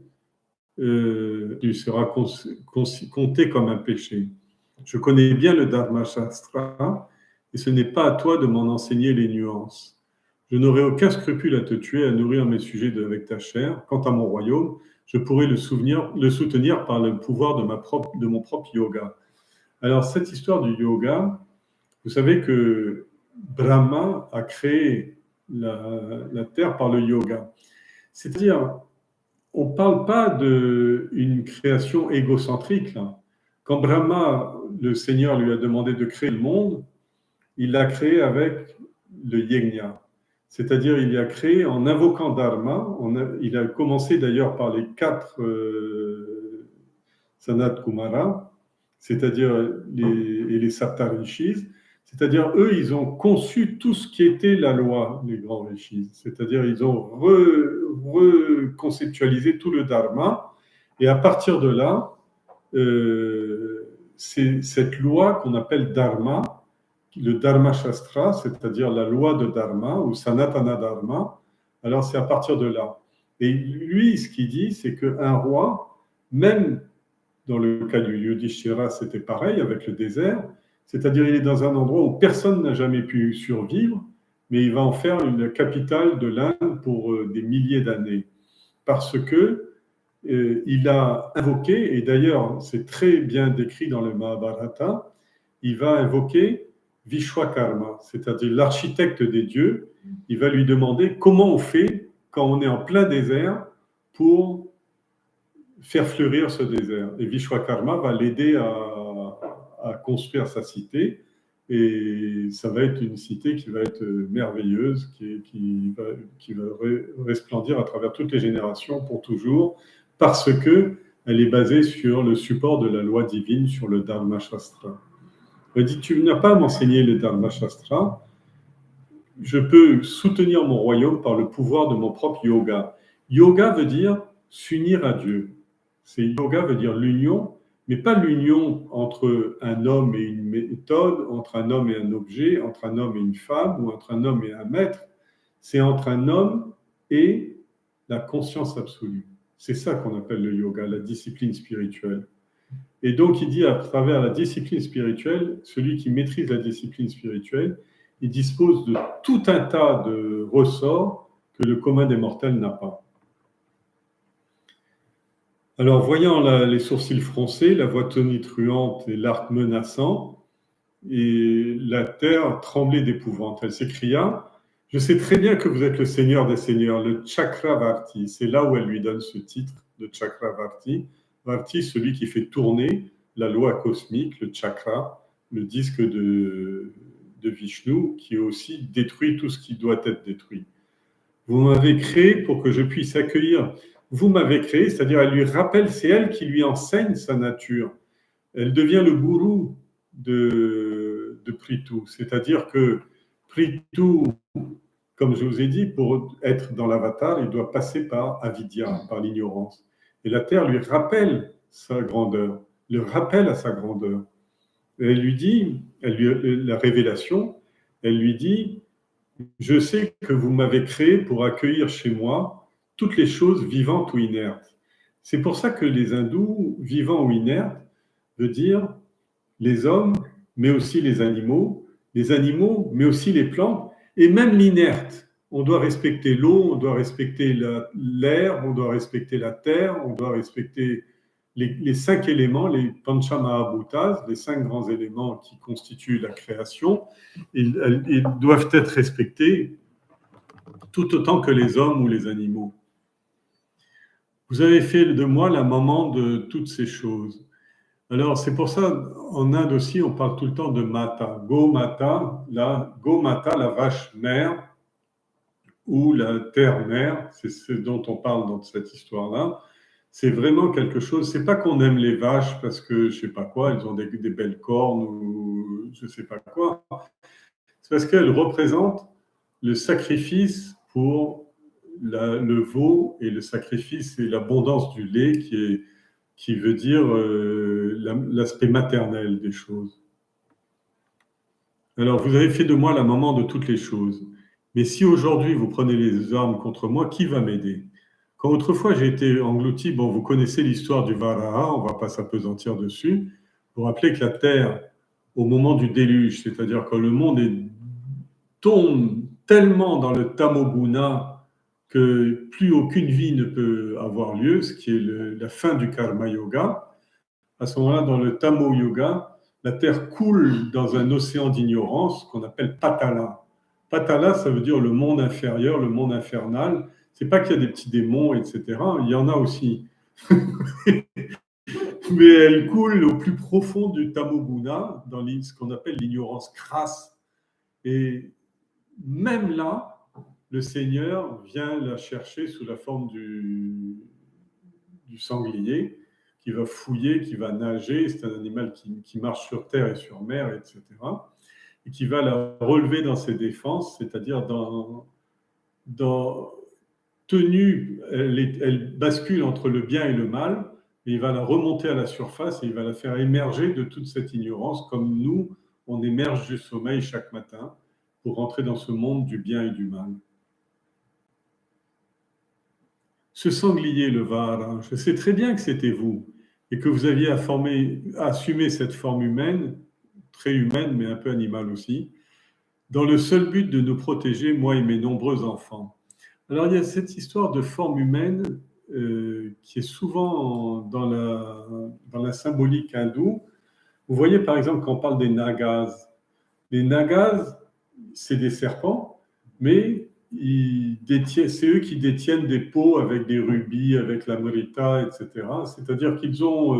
il sera compté comme un péché. Je connais bien le Dharma Shastra et ce n'est pas à toi de m'en enseigner les nuances. Je n'aurai aucun scrupule à te tuer, à nourrir mes sujets avec ta chair. Quant à mon royaume, je pourrai le soutenir par le pouvoir de mon propre yoga. Alors, cette histoire du yoga, vous savez que Brahma a créé la terre par le yoga. C'est-à-dire, on ne parle pas d'une création égocentrique, là. Quand Brahma, le Seigneur, lui a demandé de créer le monde, il l'a créé avec le yajna. C'est-à-dire, il l'a créé en invoquant Dharma. Il a commencé d'ailleurs par les 4 Sanat Kumara, c'est-à-dire les Saptarishis. C'est-à-dire, eux, ils ont conçu tout ce qui était la loi, les grands rishis. C'est-à-dire, ils ont reconceptualisé tout le dharma. Et à partir de là, c'est cette loi qu'on appelle dharma, le dharma shastra, c'est-à-dire la loi de dharma ou sanatana dharma. Alors, c'est à partir de là. Et lui, ce qu'il dit, c'est qu'un roi, même dans le cas du Yudhishthira, c'était pareil avec le désert. C'est-à-dire, il est dans un endroit où personne n'a jamais pu survivre, mais il va en faire une capitale de l'Inde pour des milliers d'années. Parce que il a invoqué, et d'ailleurs, c'est très bien décrit dans le Mahabharata, il va invoquer Vishwakarma, c'est-à-dire l'architecte des dieux. Il va lui demander comment on fait quand on est en plein désert pour faire fleurir ce désert. Et Vishwakarma va l'aider à construire sa cité. Et ça va être une cité qui va être merveilleuse, qui va resplendir à travers toutes les générations pour toujours, parce qu'elle est basée sur le support de la loi divine, sur le Dharma Shastra. Il dit, tu n'as pas à m'enseigner le Dharma Shastra, je peux soutenir mon royaume par le pouvoir de mon propre yoga. Yoga veut dire s'unir à Dieu. Yoga veut dire l'union, mais pas l'union entre un homme et une méthode, entre un homme et un objet, entre un homme et une femme, ou entre un homme et un maître. C'est entre un homme et la conscience absolue. C'est ça qu'on appelle le yoga, la discipline spirituelle. Et donc, il dit à travers la discipline spirituelle, celui qui maîtrise la discipline spirituelle, il dispose de tout un tas de ressorts que le commun des mortels n'a pas. Alors, voyant les sourcils froncés, la voix tonitruante et l'arc menaçant, et la terre tremblait d'épouvante. Elle s'écria « Je sais très bien que vous êtes le seigneur des seigneurs, le Chakravarti ». C'est là où elle lui donne ce titre de Chakravarti. Varti, celui qui fait tourner la loi cosmique, le chakra, le disque de Vishnu, qui aussi détruit tout ce qui doit être détruit. Vous m'avez créé pour que je puisse accueillir. Vous m'avez créé, c'est-à-dire elle lui rappelle, c'est elle qui lui enseigne sa nature. Elle devient le gourou de Prithu. C'est-à-dire que Prithu, comme je vous ai dit, pour être dans l'avatar, il doit passer par avidya, par l'ignorance. Et la Terre lui rappelle sa grandeur, le rappelle à sa grandeur. Et elle lui dit, la révélation, elle lui dit, je sais que vous m'avez créé pour accueillir chez moi toutes les choses vivantes ou inertes. C'est pour ça que les hindous, vivants ou inertes, veut dire les hommes, mais aussi les animaux, mais aussi les plantes, et même l'inerte. On doit respecter l'eau, on doit respecter l'air, on doit respecter la terre, on doit respecter les 5 éléments, les Panchamahabhutas, les 5 grands éléments qui constituent la création. Ils doivent être respectés tout autant que les hommes ou les animaux. Vous avez fait de moi la maman de toutes ces choses. Alors, c'est pour ça, en Inde aussi, on parle tout le temps de Mata. Go-Mata, la vache mère, ou la terre-mère, c'est ce dont on parle dans cette histoire-là. C'est vraiment quelque chose, c'est pas qu'on aime les vaches parce que, je sais pas quoi, elles ont des belles cornes ou je sais pas quoi. C'est parce qu'elles représentent le sacrifice pour le veau et le sacrifice et l'abondance du lait qui veut dire l'aspect maternel des choses. Alors, vous avez fait de moi la maman de toutes les choses. Mais si aujourd'hui vous prenez les armes contre moi, qui va m'aider? Quand autrefois j'ai été englouti, bon, vous connaissez l'histoire du Varaha, on ne va pas s'apesantir dessus. Vous rappelez que la Terre, au moment du déluge, c'est-à-dire quand le monde tombe tellement dans le tamoguna que plus aucune vie ne peut avoir lieu, ce qui est la fin du karma yoga. À ce moment-là, dans le tamo yoga, la terre coule dans un océan d'ignorance qu'on appelle patala. Patala, ça veut dire le monde inférieur, le monde infernal. C'est pas qu'il y a des petits démons, etc. Il y en a aussi. Mais elle coule au plus profond du tamoguna, dans ce qu'on appelle l'ignorance crasse. Et même là, le Seigneur vient la chercher sous la forme du sanglier, qui va fouiller, qui va nager. C'est un animal qui marche sur terre et sur mer, etc. Et qui va la relever dans ses défenses, c'est-à-dire dans tenue, elle bascule entre le bien et le mal, et il va la remonter à la surface et il va la faire émerger de toute cette ignorance, comme nous, on émerge du sommeil chaque matin pour rentrer dans ce monde du bien et du mal. Ce sanglier, le Vara, je sais très bien que c'était vous et que vous aviez assumé cette forme humaine, très humaine mais un peu animale aussi, dans le seul but de nous protéger, moi et mes nombreux enfants. Alors il y a cette histoire de forme humaine qui est souvent dans la symbolique hindoue. Vous voyez par exemple quand on parle des Nagas. Les Nagas, c'est des serpents, mais c'est eux qui détiennent des pots avec des rubis, avec la morita, etc. C'est-à-dire qu'ils ont,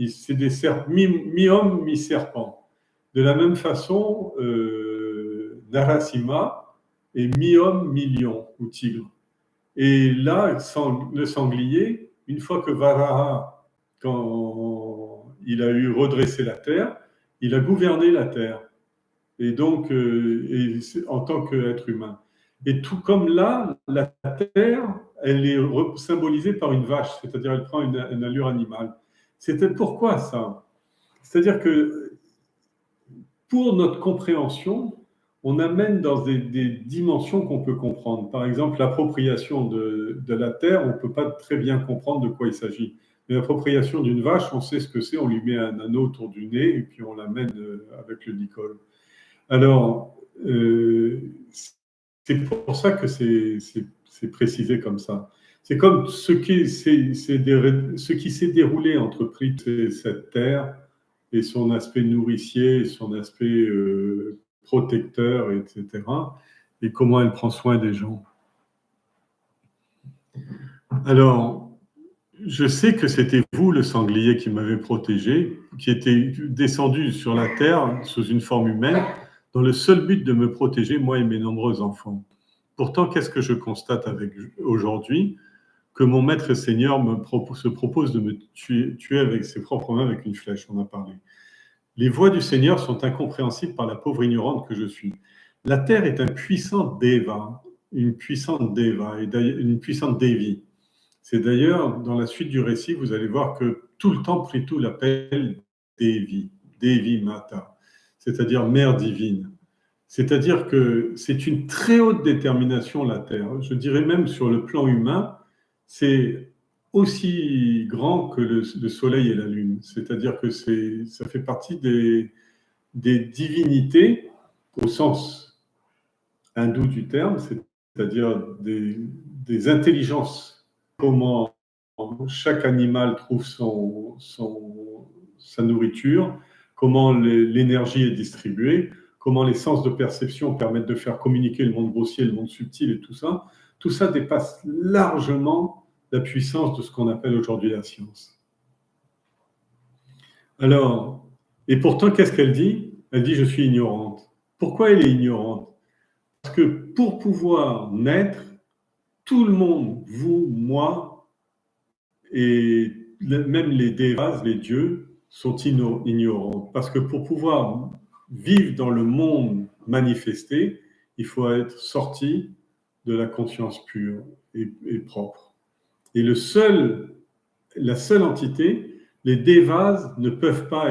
c'est des mi-hommes, mi-serpents. De la même façon, Narasimha est mi-homme, mi-lion ou tigre. Et là, le sanglier, une fois que Varaha, quand il a eu redressé la terre, il a gouverné la terre. Et donc, en tant qu'être humain. Et tout comme là, la terre, elle est symbolisée par une vache, c'est-à-dire elle prend une allure animale. C'était pourquoi ça? C'est-à-dire que pour notre compréhension, on amène dans des dimensions qu'on peut comprendre. Par exemple, l'appropriation de la terre, on ne peut pas très bien comprendre de quoi il s'agit. Mais l'appropriation d'une vache, on sait ce que c'est, on lui met un anneau autour du nez et puis on l'amène avec le dicol. Alors, c'est pour ça que c'est précisé comme ça. C'est comme ce qui s'est déroulé entre Prit et cette terre, et son aspect nourricier, et son aspect protecteur, etc. Et comment elle prend soin des gens. Alors, je sais que c'était vous, le sanglier, qui m'avez protégé, qui était descendu sur la terre sous une forme humaine, dans le seul but de me protéger, moi et mes nombreux enfants. Pourtant, qu'est-ce que je constate aujourd'hui? Que mon maître et Seigneur se propose de me tuer avec ses propres mains avec une flèche, on a parlé. Les voies du Seigneur sont incompréhensibles par la pauvre ignorante que je suis. La terre est un puissant Deva, une puissante Deva, et une puissante Devi. C'est d'ailleurs, dans la suite du récit, vous allez voir que tout le temps, Prithu l'appelle Devi, Devi Mata, c'est-à-dire mère divine. C'est-à-dire que c'est une très haute détermination, la Terre. Je dirais même sur le plan humain, c'est aussi grand que le Soleil et la Lune. C'est-à-dire que ça fait partie des divinités au sens hindou du terme, c'est-à-dire des intelligences. Comment chaque animal trouve sa nourriture, comment l'énergie est distribuée, comment les sens de perception permettent de faire communiquer le monde grossier, le monde subtil et tout ça dépasse largement la puissance de ce qu'on appelle aujourd'hui la science. Alors, et pourtant, qu'est-ce qu'elle dit? Elle dit « je suis ignorante ». Pourquoi elle est ignorante? Parce que pour pouvoir naître, tout le monde, vous, moi, et même les devas, les dieux, sont ignorants. Parce que pour pouvoir vivre dans le monde manifesté, il faut être sorti de la conscience pure et propre. Et la seule entité, les devas ne peuvent pas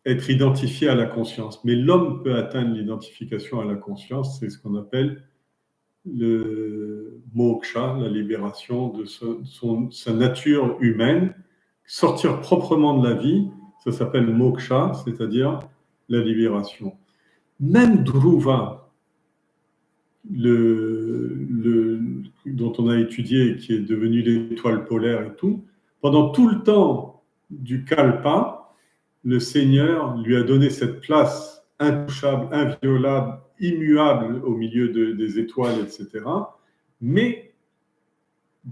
être identifiés à la conscience. Mais l'homme peut atteindre l'identification à la conscience, c'est ce qu'on appelle le moksha, la libération de sa nature humaine, sortir proprement de la vie, ça s'appelle moksha, c'est-à-dire la libération. Même Dhruva, dont on a étudié, qui est devenu l'étoile polaire et tout, pendant tout le temps du Kalpa, le Seigneur lui a donné cette place intouchable, inviolable, immuable au milieu des étoiles, etc. Mais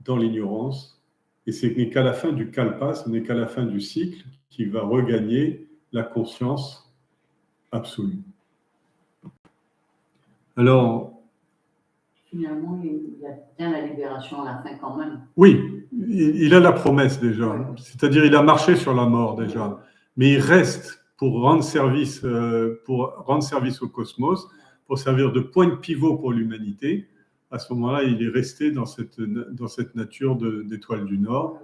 dans l'ignorance, et ce n'est qu'à la fin du Kalpa, ce n'est qu'à la fin du cycle qu'il va regagner la conscience absolue. Alors, finalement, il atteint la libération à la fin quand même. Oui, il a la promesse déjà, c'est-à-dire il a marché sur la mort déjà, mais il reste pour rendre service au cosmos, pour servir de point de pivot pour l'humanité. À ce moment-là, il est resté dans cette nature d'étoile du Nord.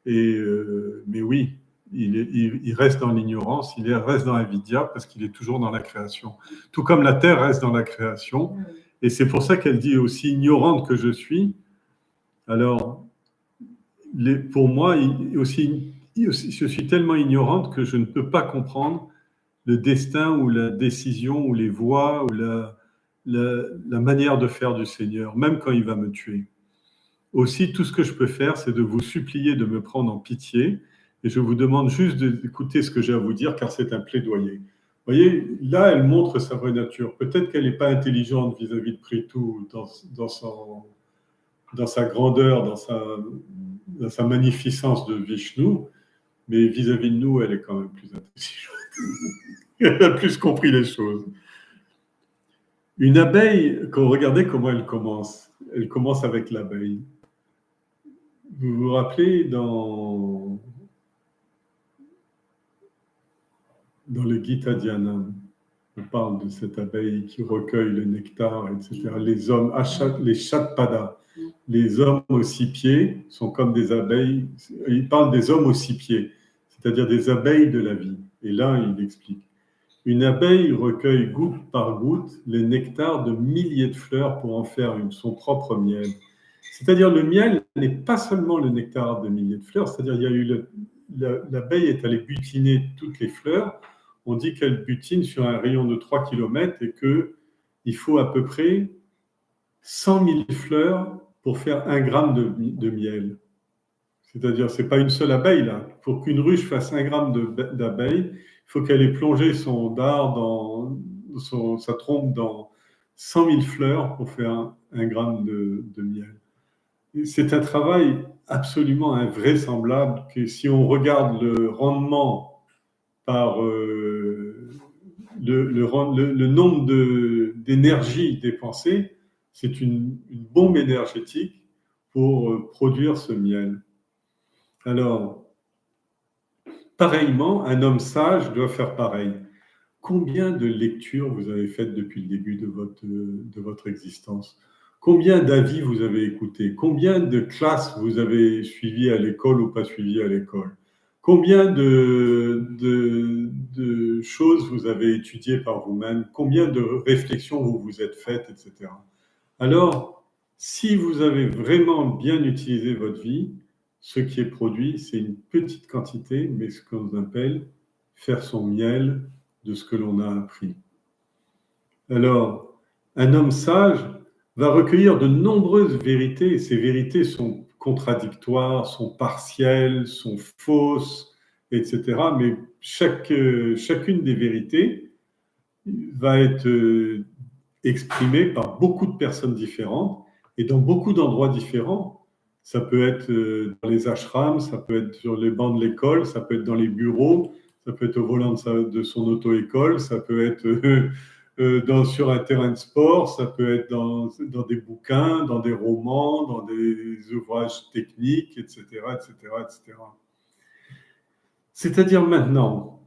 Mais oui, il reste dans l'ignorance, il reste dans la vidya parce qu'il est toujours dans la création. Tout comme la Terre reste dans la création. Et c'est pour ça qu'elle dit aussi ignorante que je suis. Alors, pour moi, je suis tellement ignorante que je ne peux pas comprendre le destin ou la décision ou les voies ou la manière de faire du Seigneur, même quand il va me tuer. Aussi, tout ce que je peux faire, c'est de vous supplier de me prendre en pitié et je vous demande juste d'écouter ce que j'ai à vous dire car c'est un plaidoyer. Vous voyez, là, elle montre sa vraie nature. Peut-être qu'elle n'est pas intelligente vis-à-vis de Prithu dans sa grandeur, dans sa magnificence de Vishnu, mais vis-à-vis de nous, elle est quand même plus intelligente. Elle a plus compris les choses. Une abeille, regardez comment elle commence. Elle commence avec l'abeille. Vous vous rappelez dans le Gita Dhyanam, on parle de cette abeille qui recueille le nectar, etc. Les hommes, les Shatpada, les hommes aux 6 pieds sont comme des abeilles. Il parle des hommes aux 6 pieds, c'est-à-dire des abeilles de la vie. Et là, il explique. Une abeille recueille goutte par goutte les nectars de milliers de fleurs pour en faire son propre miel. C'est-à-dire le miel n'est pas seulement le nectar de milliers de fleurs, c'est-à-dire l'abeille est allée butiner toutes les fleurs. On dit qu'elle butine sur un rayon de 3 km et qu'il faut à peu près 100 000 fleurs pour faire 1 gramme de miel. C'est-à-dire, ce n'est pas une seule abeille, là. Pour qu'une ruche fasse 1 gramme d'abeille, il faut qu'elle ait plongé son dard, sa trompe dans 100 000 fleurs pour faire 1 gramme de miel. C'est un travail absolument invraisemblable que si on regarde le rendement par le nombre d'énergie dépensée, c'est une bombe énergétique pour produire ce miel. Alors, pareillement, un homme sage doit faire pareil. Combien de lectures vous avez faites depuis le début de votre existence? Combien d'avis vous avez écoutés? Combien de classes vous avez suivies à l'école ou pas suivies à l'école? Combien de choses vous avez étudiées par vous-même? Combien de réflexions vous vous êtes faites, etc. Alors, si vous avez vraiment bien utilisé votre vie, ce qui est produit, c'est une petite quantité, mais ce qu'on appelle faire son miel de ce que l'on a appris. Alors, un homme sage va recueillir de nombreuses vérités, et ces vérités sont contradictoires, sont partielles, sont fausses, etc. Mais chacune des vérités va être exprimée par beaucoup de personnes différentes et dans beaucoup d'endroits différents. Ça peut être dans les ashrams, ça peut être sur les bancs de l'école, ça peut être dans les bureaux, ça peut être au volant de son auto-école, ça peut être sur un terrain de sport, ça peut être dans des bouquins, dans des romans, dans des ouvrages techniques, etc., etc., etc. C'est-à-dire maintenant,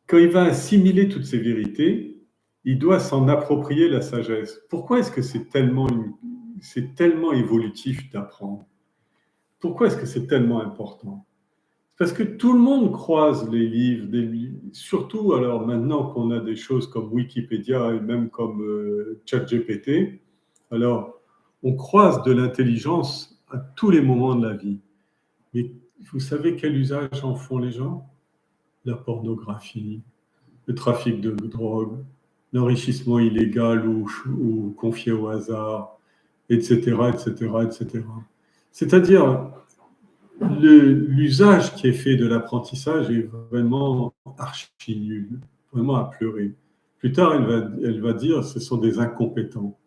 quand il va assimiler toutes ces vérités, il doit s'en approprier la sagesse. Pourquoi est-ce que c'est tellement évolutif d'apprendre? Pourquoi est-ce que c'est tellement important? Parce que tout le monde croise les livres, surtout alors maintenant qu'on a des choses comme Wikipédia et même comme ChatGPT. Alors, on croise de l'intelligence à tous les moments de la vie. Mais vous savez quel usage en font les gens? La pornographie, le trafic de drogue, l'enrichissement illégal ou confié au hasard, etc., etc., etc. C'est-à-dire, l'usage qui est fait de l'apprentissage est vraiment archi nul, vraiment à pleurer. Plus tard, elle va dire ce sont des incompétents.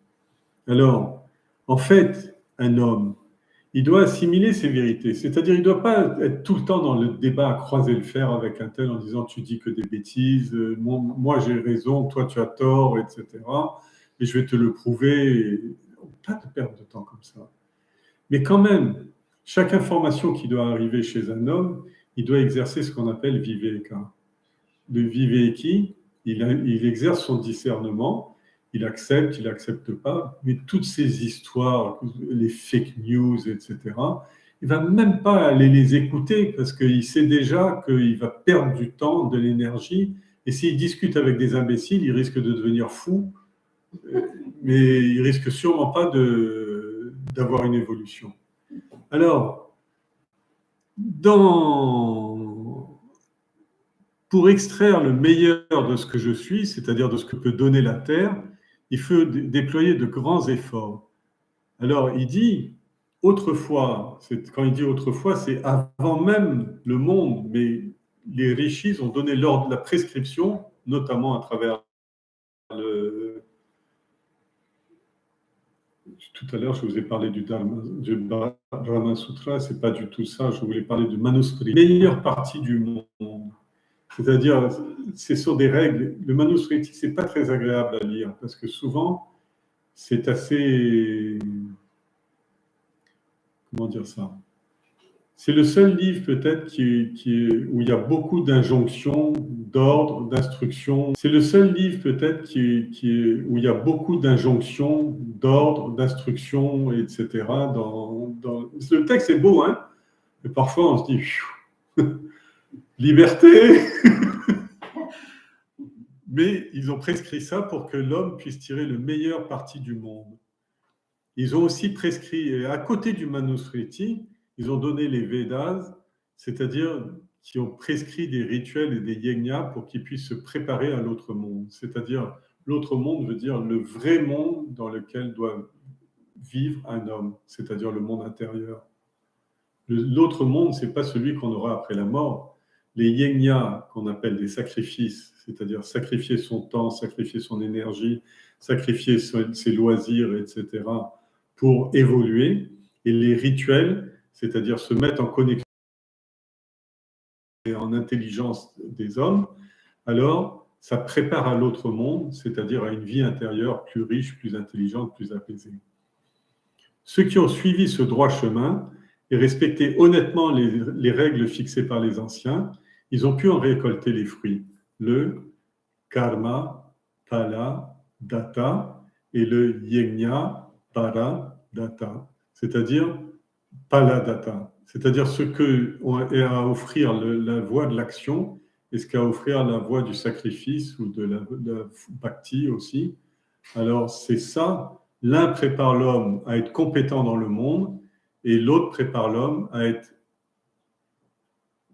Alors, en fait, un homme, il doit assimiler ses vérités. C'est-à-dire, il ne doit pas être tout le temps dans le débat à croiser le fer avec un tel en disant tu dis que des bêtises, moi j'ai raison, toi tu as tort, etc. Et je vais te le prouver. Pas de perte de temps comme ça. Mais quand même, chaque information qui doit arriver chez un homme, il doit exercer ce qu'on appelle viveka. Le viveki, il exerce son discernement, il n'accepte pas, mais toutes ces histoires, les fake news, etc., il ne va même pas aller les écouter parce qu'il sait déjà qu'il va perdre du temps, de l'énergie, et s'il discute avec des imbéciles, il risque de devenir fou, mais il risque sûrement pas d'avoir une évolution. Alors, pour extraire le meilleur de ce que je suis, c'est-à-dire de ce que peut donner la Terre, il faut déployer de grands efforts. Alors, il dit, autrefois, quand il dit autrefois, c'est avant même le monde, mais les rishis ont donné l'ordre, la prescription, notamment à travers tout à l'heure, je vous ai parlé du Brahma Sutra, c'est pas du tout ça. Je voulais parler du manuscrit. La meilleure partie du monde. C'est-à-dire, ce sont des règles. Le manuscrit, c'est pas très agréable à lire parce que souvent, c'est assez. Comment dire ça? C'est le seul livre peut-être où il y a beaucoup d'injonctions, d'ordres, d'instructions. C'est le seul livre peut-être où il y a beaucoup d'injonctions, d'ordres, d'instructions, etc. Le texte est beau, hein, mais parfois on se dit liberté. Mais ils ont prescrit ça pour que l'homme puisse tirer le meilleur parti du monde. Ils ont aussi prescrit, à côté du Manusmriti, ils ont donné les Védas, c'est-à-dire qui ont prescrit des rituels et des yajnas pour qu'ils puissent se préparer à l'autre monde. C'est-à-dire, l'autre monde veut dire le vrai monde dans lequel doit vivre un homme, c'est-à-dire le monde intérieur. L'autre monde, ce n'est pas celui qu'on aura après la mort. Les yajnas, qu'on appelle des sacrifices, c'est-à-dire sacrifier son temps, sacrifier son énergie, sacrifier ses loisirs, etc., pour évoluer, et les rituels, c'est-à-dire se mettre en connexion et en intelligence des hommes, alors ça prépare à l'autre monde, c'est-à-dire à une vie intérieure plus riche, plus intelligente, plus apaisée. Ceux qui ont suivi ce droit chemin et respecté honnêtement les règles fixées par les anciens, ils ont pu en récolter les fruits. Le karma, pala, data et le yegna, para, data, c'est-à-dire pala, data, c'est-à-dire ce qu'est à offrir la voie de l'action et ce qu'a à offrir la voie du sacrifice ou de la bhakti aussi. Alors c'est ça. L'un prépare l'homme à être compétent dans le monde et l'autre prépare l'homme à être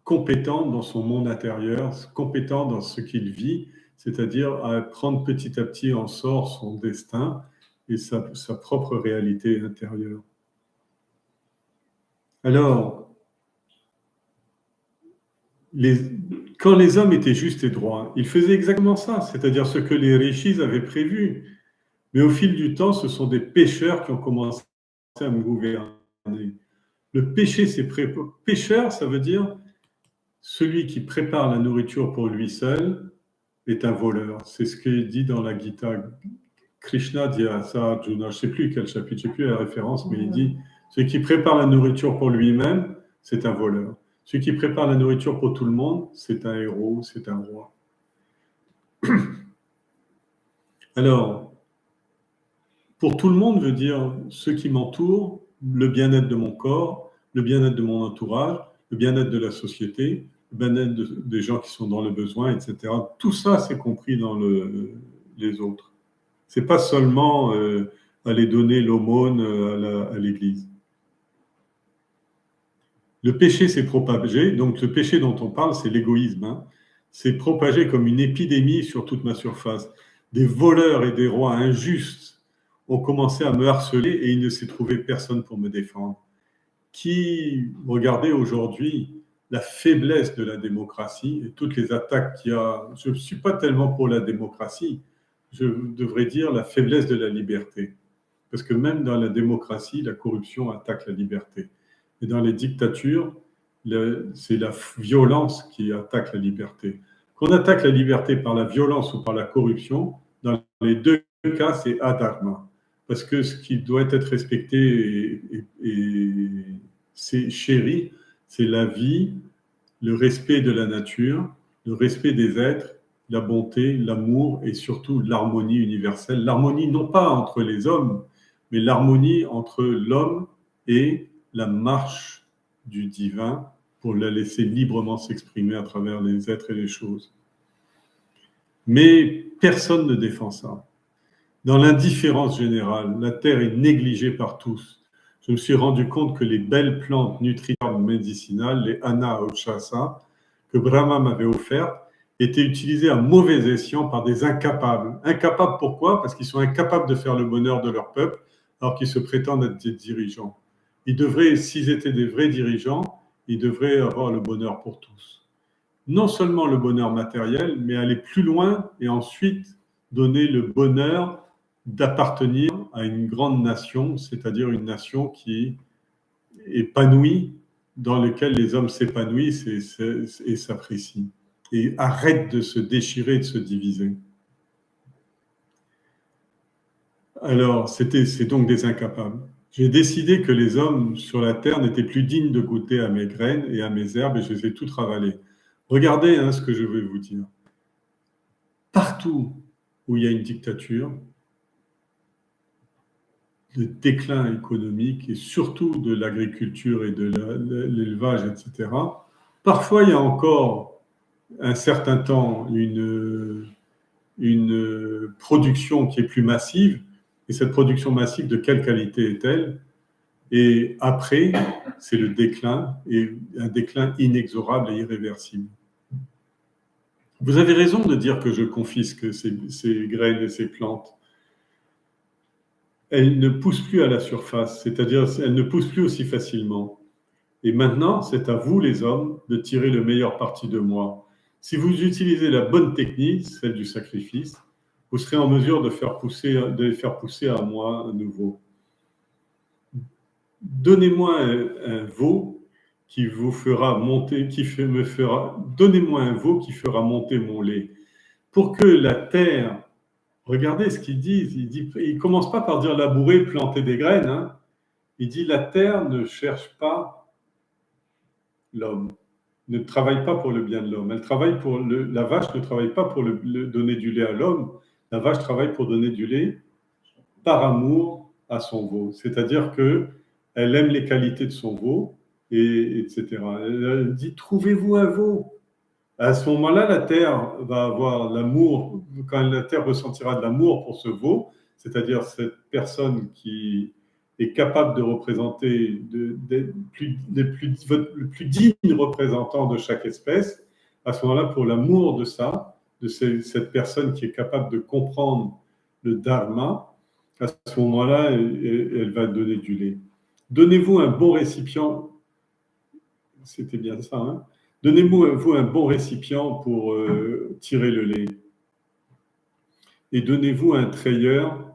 compétent dans son monde intérieur, compétent dans ce qu'il vit, c'est-à-dire à prendre petit à petit en sort son destin et sa propre réalité intérieure. Alors, quand les hommes étaient justes et droits, ils faisaient exactement ça, c'est-à-dire ce que les rishis avaient prévu. Mais au fil du temps, ce sont des pécheurs qui ont commencé à me gouverner. Le péché, c'est pécheur, ça veut dire celui qui prépare la nourriture pour lui seul est un voleur. C'est ce qu'il dit dans la Gita. Krishna dit à ça à Arjuna, je ne sais plus quel chapitre, je ne sais plus la référence, mais il dit celui qui prépare la nourriture pour lui-même, c'est un voleur. Celui qui prépare la nourriture pour tout le monde, c'est un héros, c'est un roi. Alors, pour tout le monde veut dire ceux qui m'entourent, le bien-être de mon corps, le bien-être de mon entourage, le bien-être de la société, le bien-être des gens qui sont dans le besoin, etc. Tout ça, c'est compris dans les autres. Ce n'est pas seulement aller donner l'aumône à l'Église. Le péché s'est propagé, donc le péché dont on parle, c'est l'égoïsme. Hein. C'est propagé comme une épidémie sur toute ma surface. Des voleurs et des rois injustes ont commencé à me harceler et il ne s'est trouvé personne pour me défendre. Regardez aujourd'hui la faiblesse de la démocratie et toutes les attaques qu'il y a. Je ne suis pas tellement pour la démocratie, je devrais dire la faiblesse de la liberté. Parce que même dans la démocratie, la corruption attaque la liberté. Et dans les dictatures, c'est la violence qui attaque la liberté. Qu'on attaque la liberté par la violence ou par la corruption, dans les deux cas, c'est adharma. Parce que ce qui doit être respecté et c'est chéri, c'est la vie, le respect de la nature, le respect des êtres, la bonté, l'amour et surtout l'harmonie universelle. L'harmonie non pas entre les hommes, mais l'harmonie entre l'homme et la marche du divin pour la laisser librement s'exprimer à travers les êtres et les choses. Mais personne ne défend ça. Dans l'indifférence générale, la terre est négligée par tous. Je me suis rendu compte que les belles plantes nutritives médicinales, les anaochasa, que Brahma m'avait offertes, étaient utilisées à mauvais escient par des incapables. Incapables pourquoi ? Parce qu'ils sont incapables de faire le bonheur de leur peuple, alors qu'ils se prétendent être des dirigeants. Ils devraient, s'ils étaient des vrais dirigeants, ils devraient avoir le bonheur pour tous. Non seulement le bonheur matériel, mais aller plus loin et ensuite donner le bonheur d'appartenir à une grande nation, c'est-à-dire une nation qui est épanouie, dans laquelle les hommes s'épanouissent et s'apprécient. Et arrêtent de se déchirer, de se diviser. Alors, c'est donc des incapables. J'ai décidé que les hommes sur la terre n'étaient plus dignes de goûter à mes graines et à mes herbes et je les ai toutes ravalées. Regardez ce que je vais vous dire. Partout où il y a une dictature, de déclin économique et surtout de l'agriculture et de l'élevage, etc., parfois il y a encore un certain temps une production qui est plus massive. Et cette production massive, de quelle qualité est-elle ? Et après, c'est le déclin, et un déclin inexorable et irréversible. Vous avez raison de dire que je confisque ces graines et ces plantes. Elles ne poussent plus à la surface, c'est-à-dire elles ne poussent plus aussi facilement. Et maintenant, c'est à vous, les hommes, de tirer le meilleur parti de moi. Si vous utilisez la bonne technique, celle du sacrifice, vous serez en mesure de les faire pousser à moi à nouveau. Donnez-moi un veau qui vous fera monter, donnez-moi un veau qui fera monter mon lait. pour que la terre, regardez ce qu'ils disent, il ne commence pas par dire labourer, planter des graines, hein. Il dit la terre ne cherche pas l'homme, ne travaille pas pour le bien de l'homme. Elle travaille pour la vache ne travaille pas pour donner du lait à l'homme, la vache travaille pour donner du lait par amour à son veau. C'est-à-dire qu'elle aime les qualités de son veau, etc. Elle dit trouvez-vous un veau. À ce moment-là, la terre va avoir l'amour, quand la terre ressentira de l'amour pour ce veau, c'est-à-dire cette personne qui est capable de représenter le plus digne représentant de chaque espèce, à ce moment-là, pour l'amour de ça, de cette personne qui est capable de comprendre le dharma, à ce moment-là, elle va donner du lait. Donnez-vous un bon récipient, c'était bien ça, hein? Donnez-vous un bon récipient pour tirer le lait. Et donnez-vous un treilleur,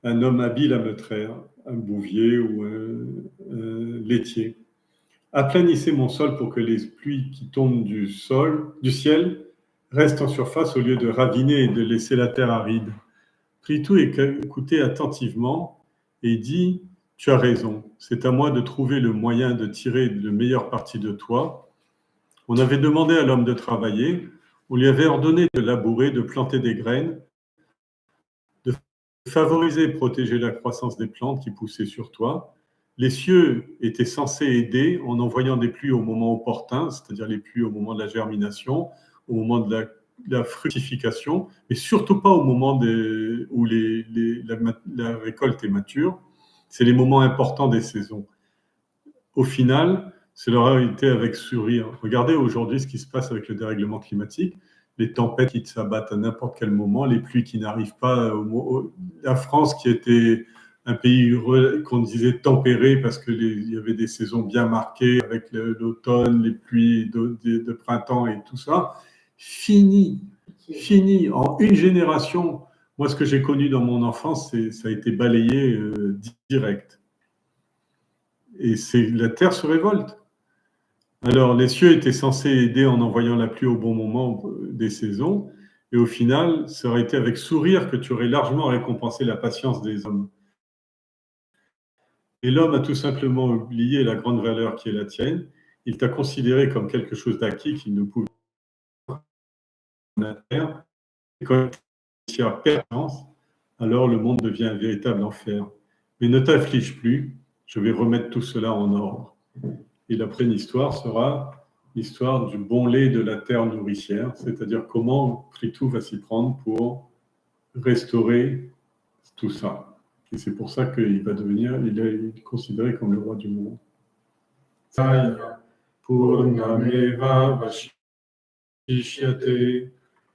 un homme habile à me traire, un bouvier ou un laitier. Aplanissez mon sol pour que les pluies qui tombent du ciel, restent en surface au lieu de raviner et de laisser la terre aride. Prithu écoutait attentivement et dit « Tu as raison, c'est à moi de trouver le moyen de tirer le meilleur parti de toi. » On avait demandé à l'homme de travailler, on lui avait ordonné de labourer, de planter des graines, de favoriser et protéger la croissance des plantes qui poussaient sur toi. Les cieux étaient censés aider en envoyant des pluies au moment opportun, c'est-à-dire les pluies au moment de la germination, au moment de la fructification, mais surtout pas au moment où la récolte est mature. C'est les moments importants des saisons. Au final, c'est leur réalité avec sourire. Regardez aujourd'hui ce qui se passe avec le dérèglement climatique, les tempêtes qui s'abattent à n'importe quel moment, les pluies qui n'arrivent pas. La France qui était un pays qu'on disait tempéré parce qu'il y avait des saisons bien marquées avec l'automne, les pluies de printemps et tout ça, fini en une génération. Moi, ce que j'ai connu dans mon enfance, ça a été balayé direct. Et la terre se révolte. Alors, les cieux étaient censés aider en envoyant la pluie au bon moment des saisons, et au final, ça aurait été avec sourire que tu aurais largement récompensé la patience des hommes. Et l'homme a tout simplement oublié la grande valeur qui est la tienne. Il t'a considéré comme quelque chose d'acquis qu'il ne pouvait pas la terre. Et quand tu as patience, alors le monde devient un véritable enfer. Mais ne t'afflige plus, je vais remettre tout cela en ordre. Et la prochaine histoire sera l'histoire du bon lait de la terre nourricière, c'est-à-dire comment Prithu va s'y prendre pour restaurer tout ça. Et c'est pour ça qu'il va il est considéré comme le roi du monde. Saya Purnameva Vashishyate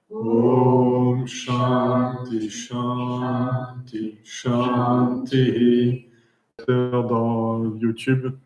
Om Shanti Shanti Shanti. Dans YouTube.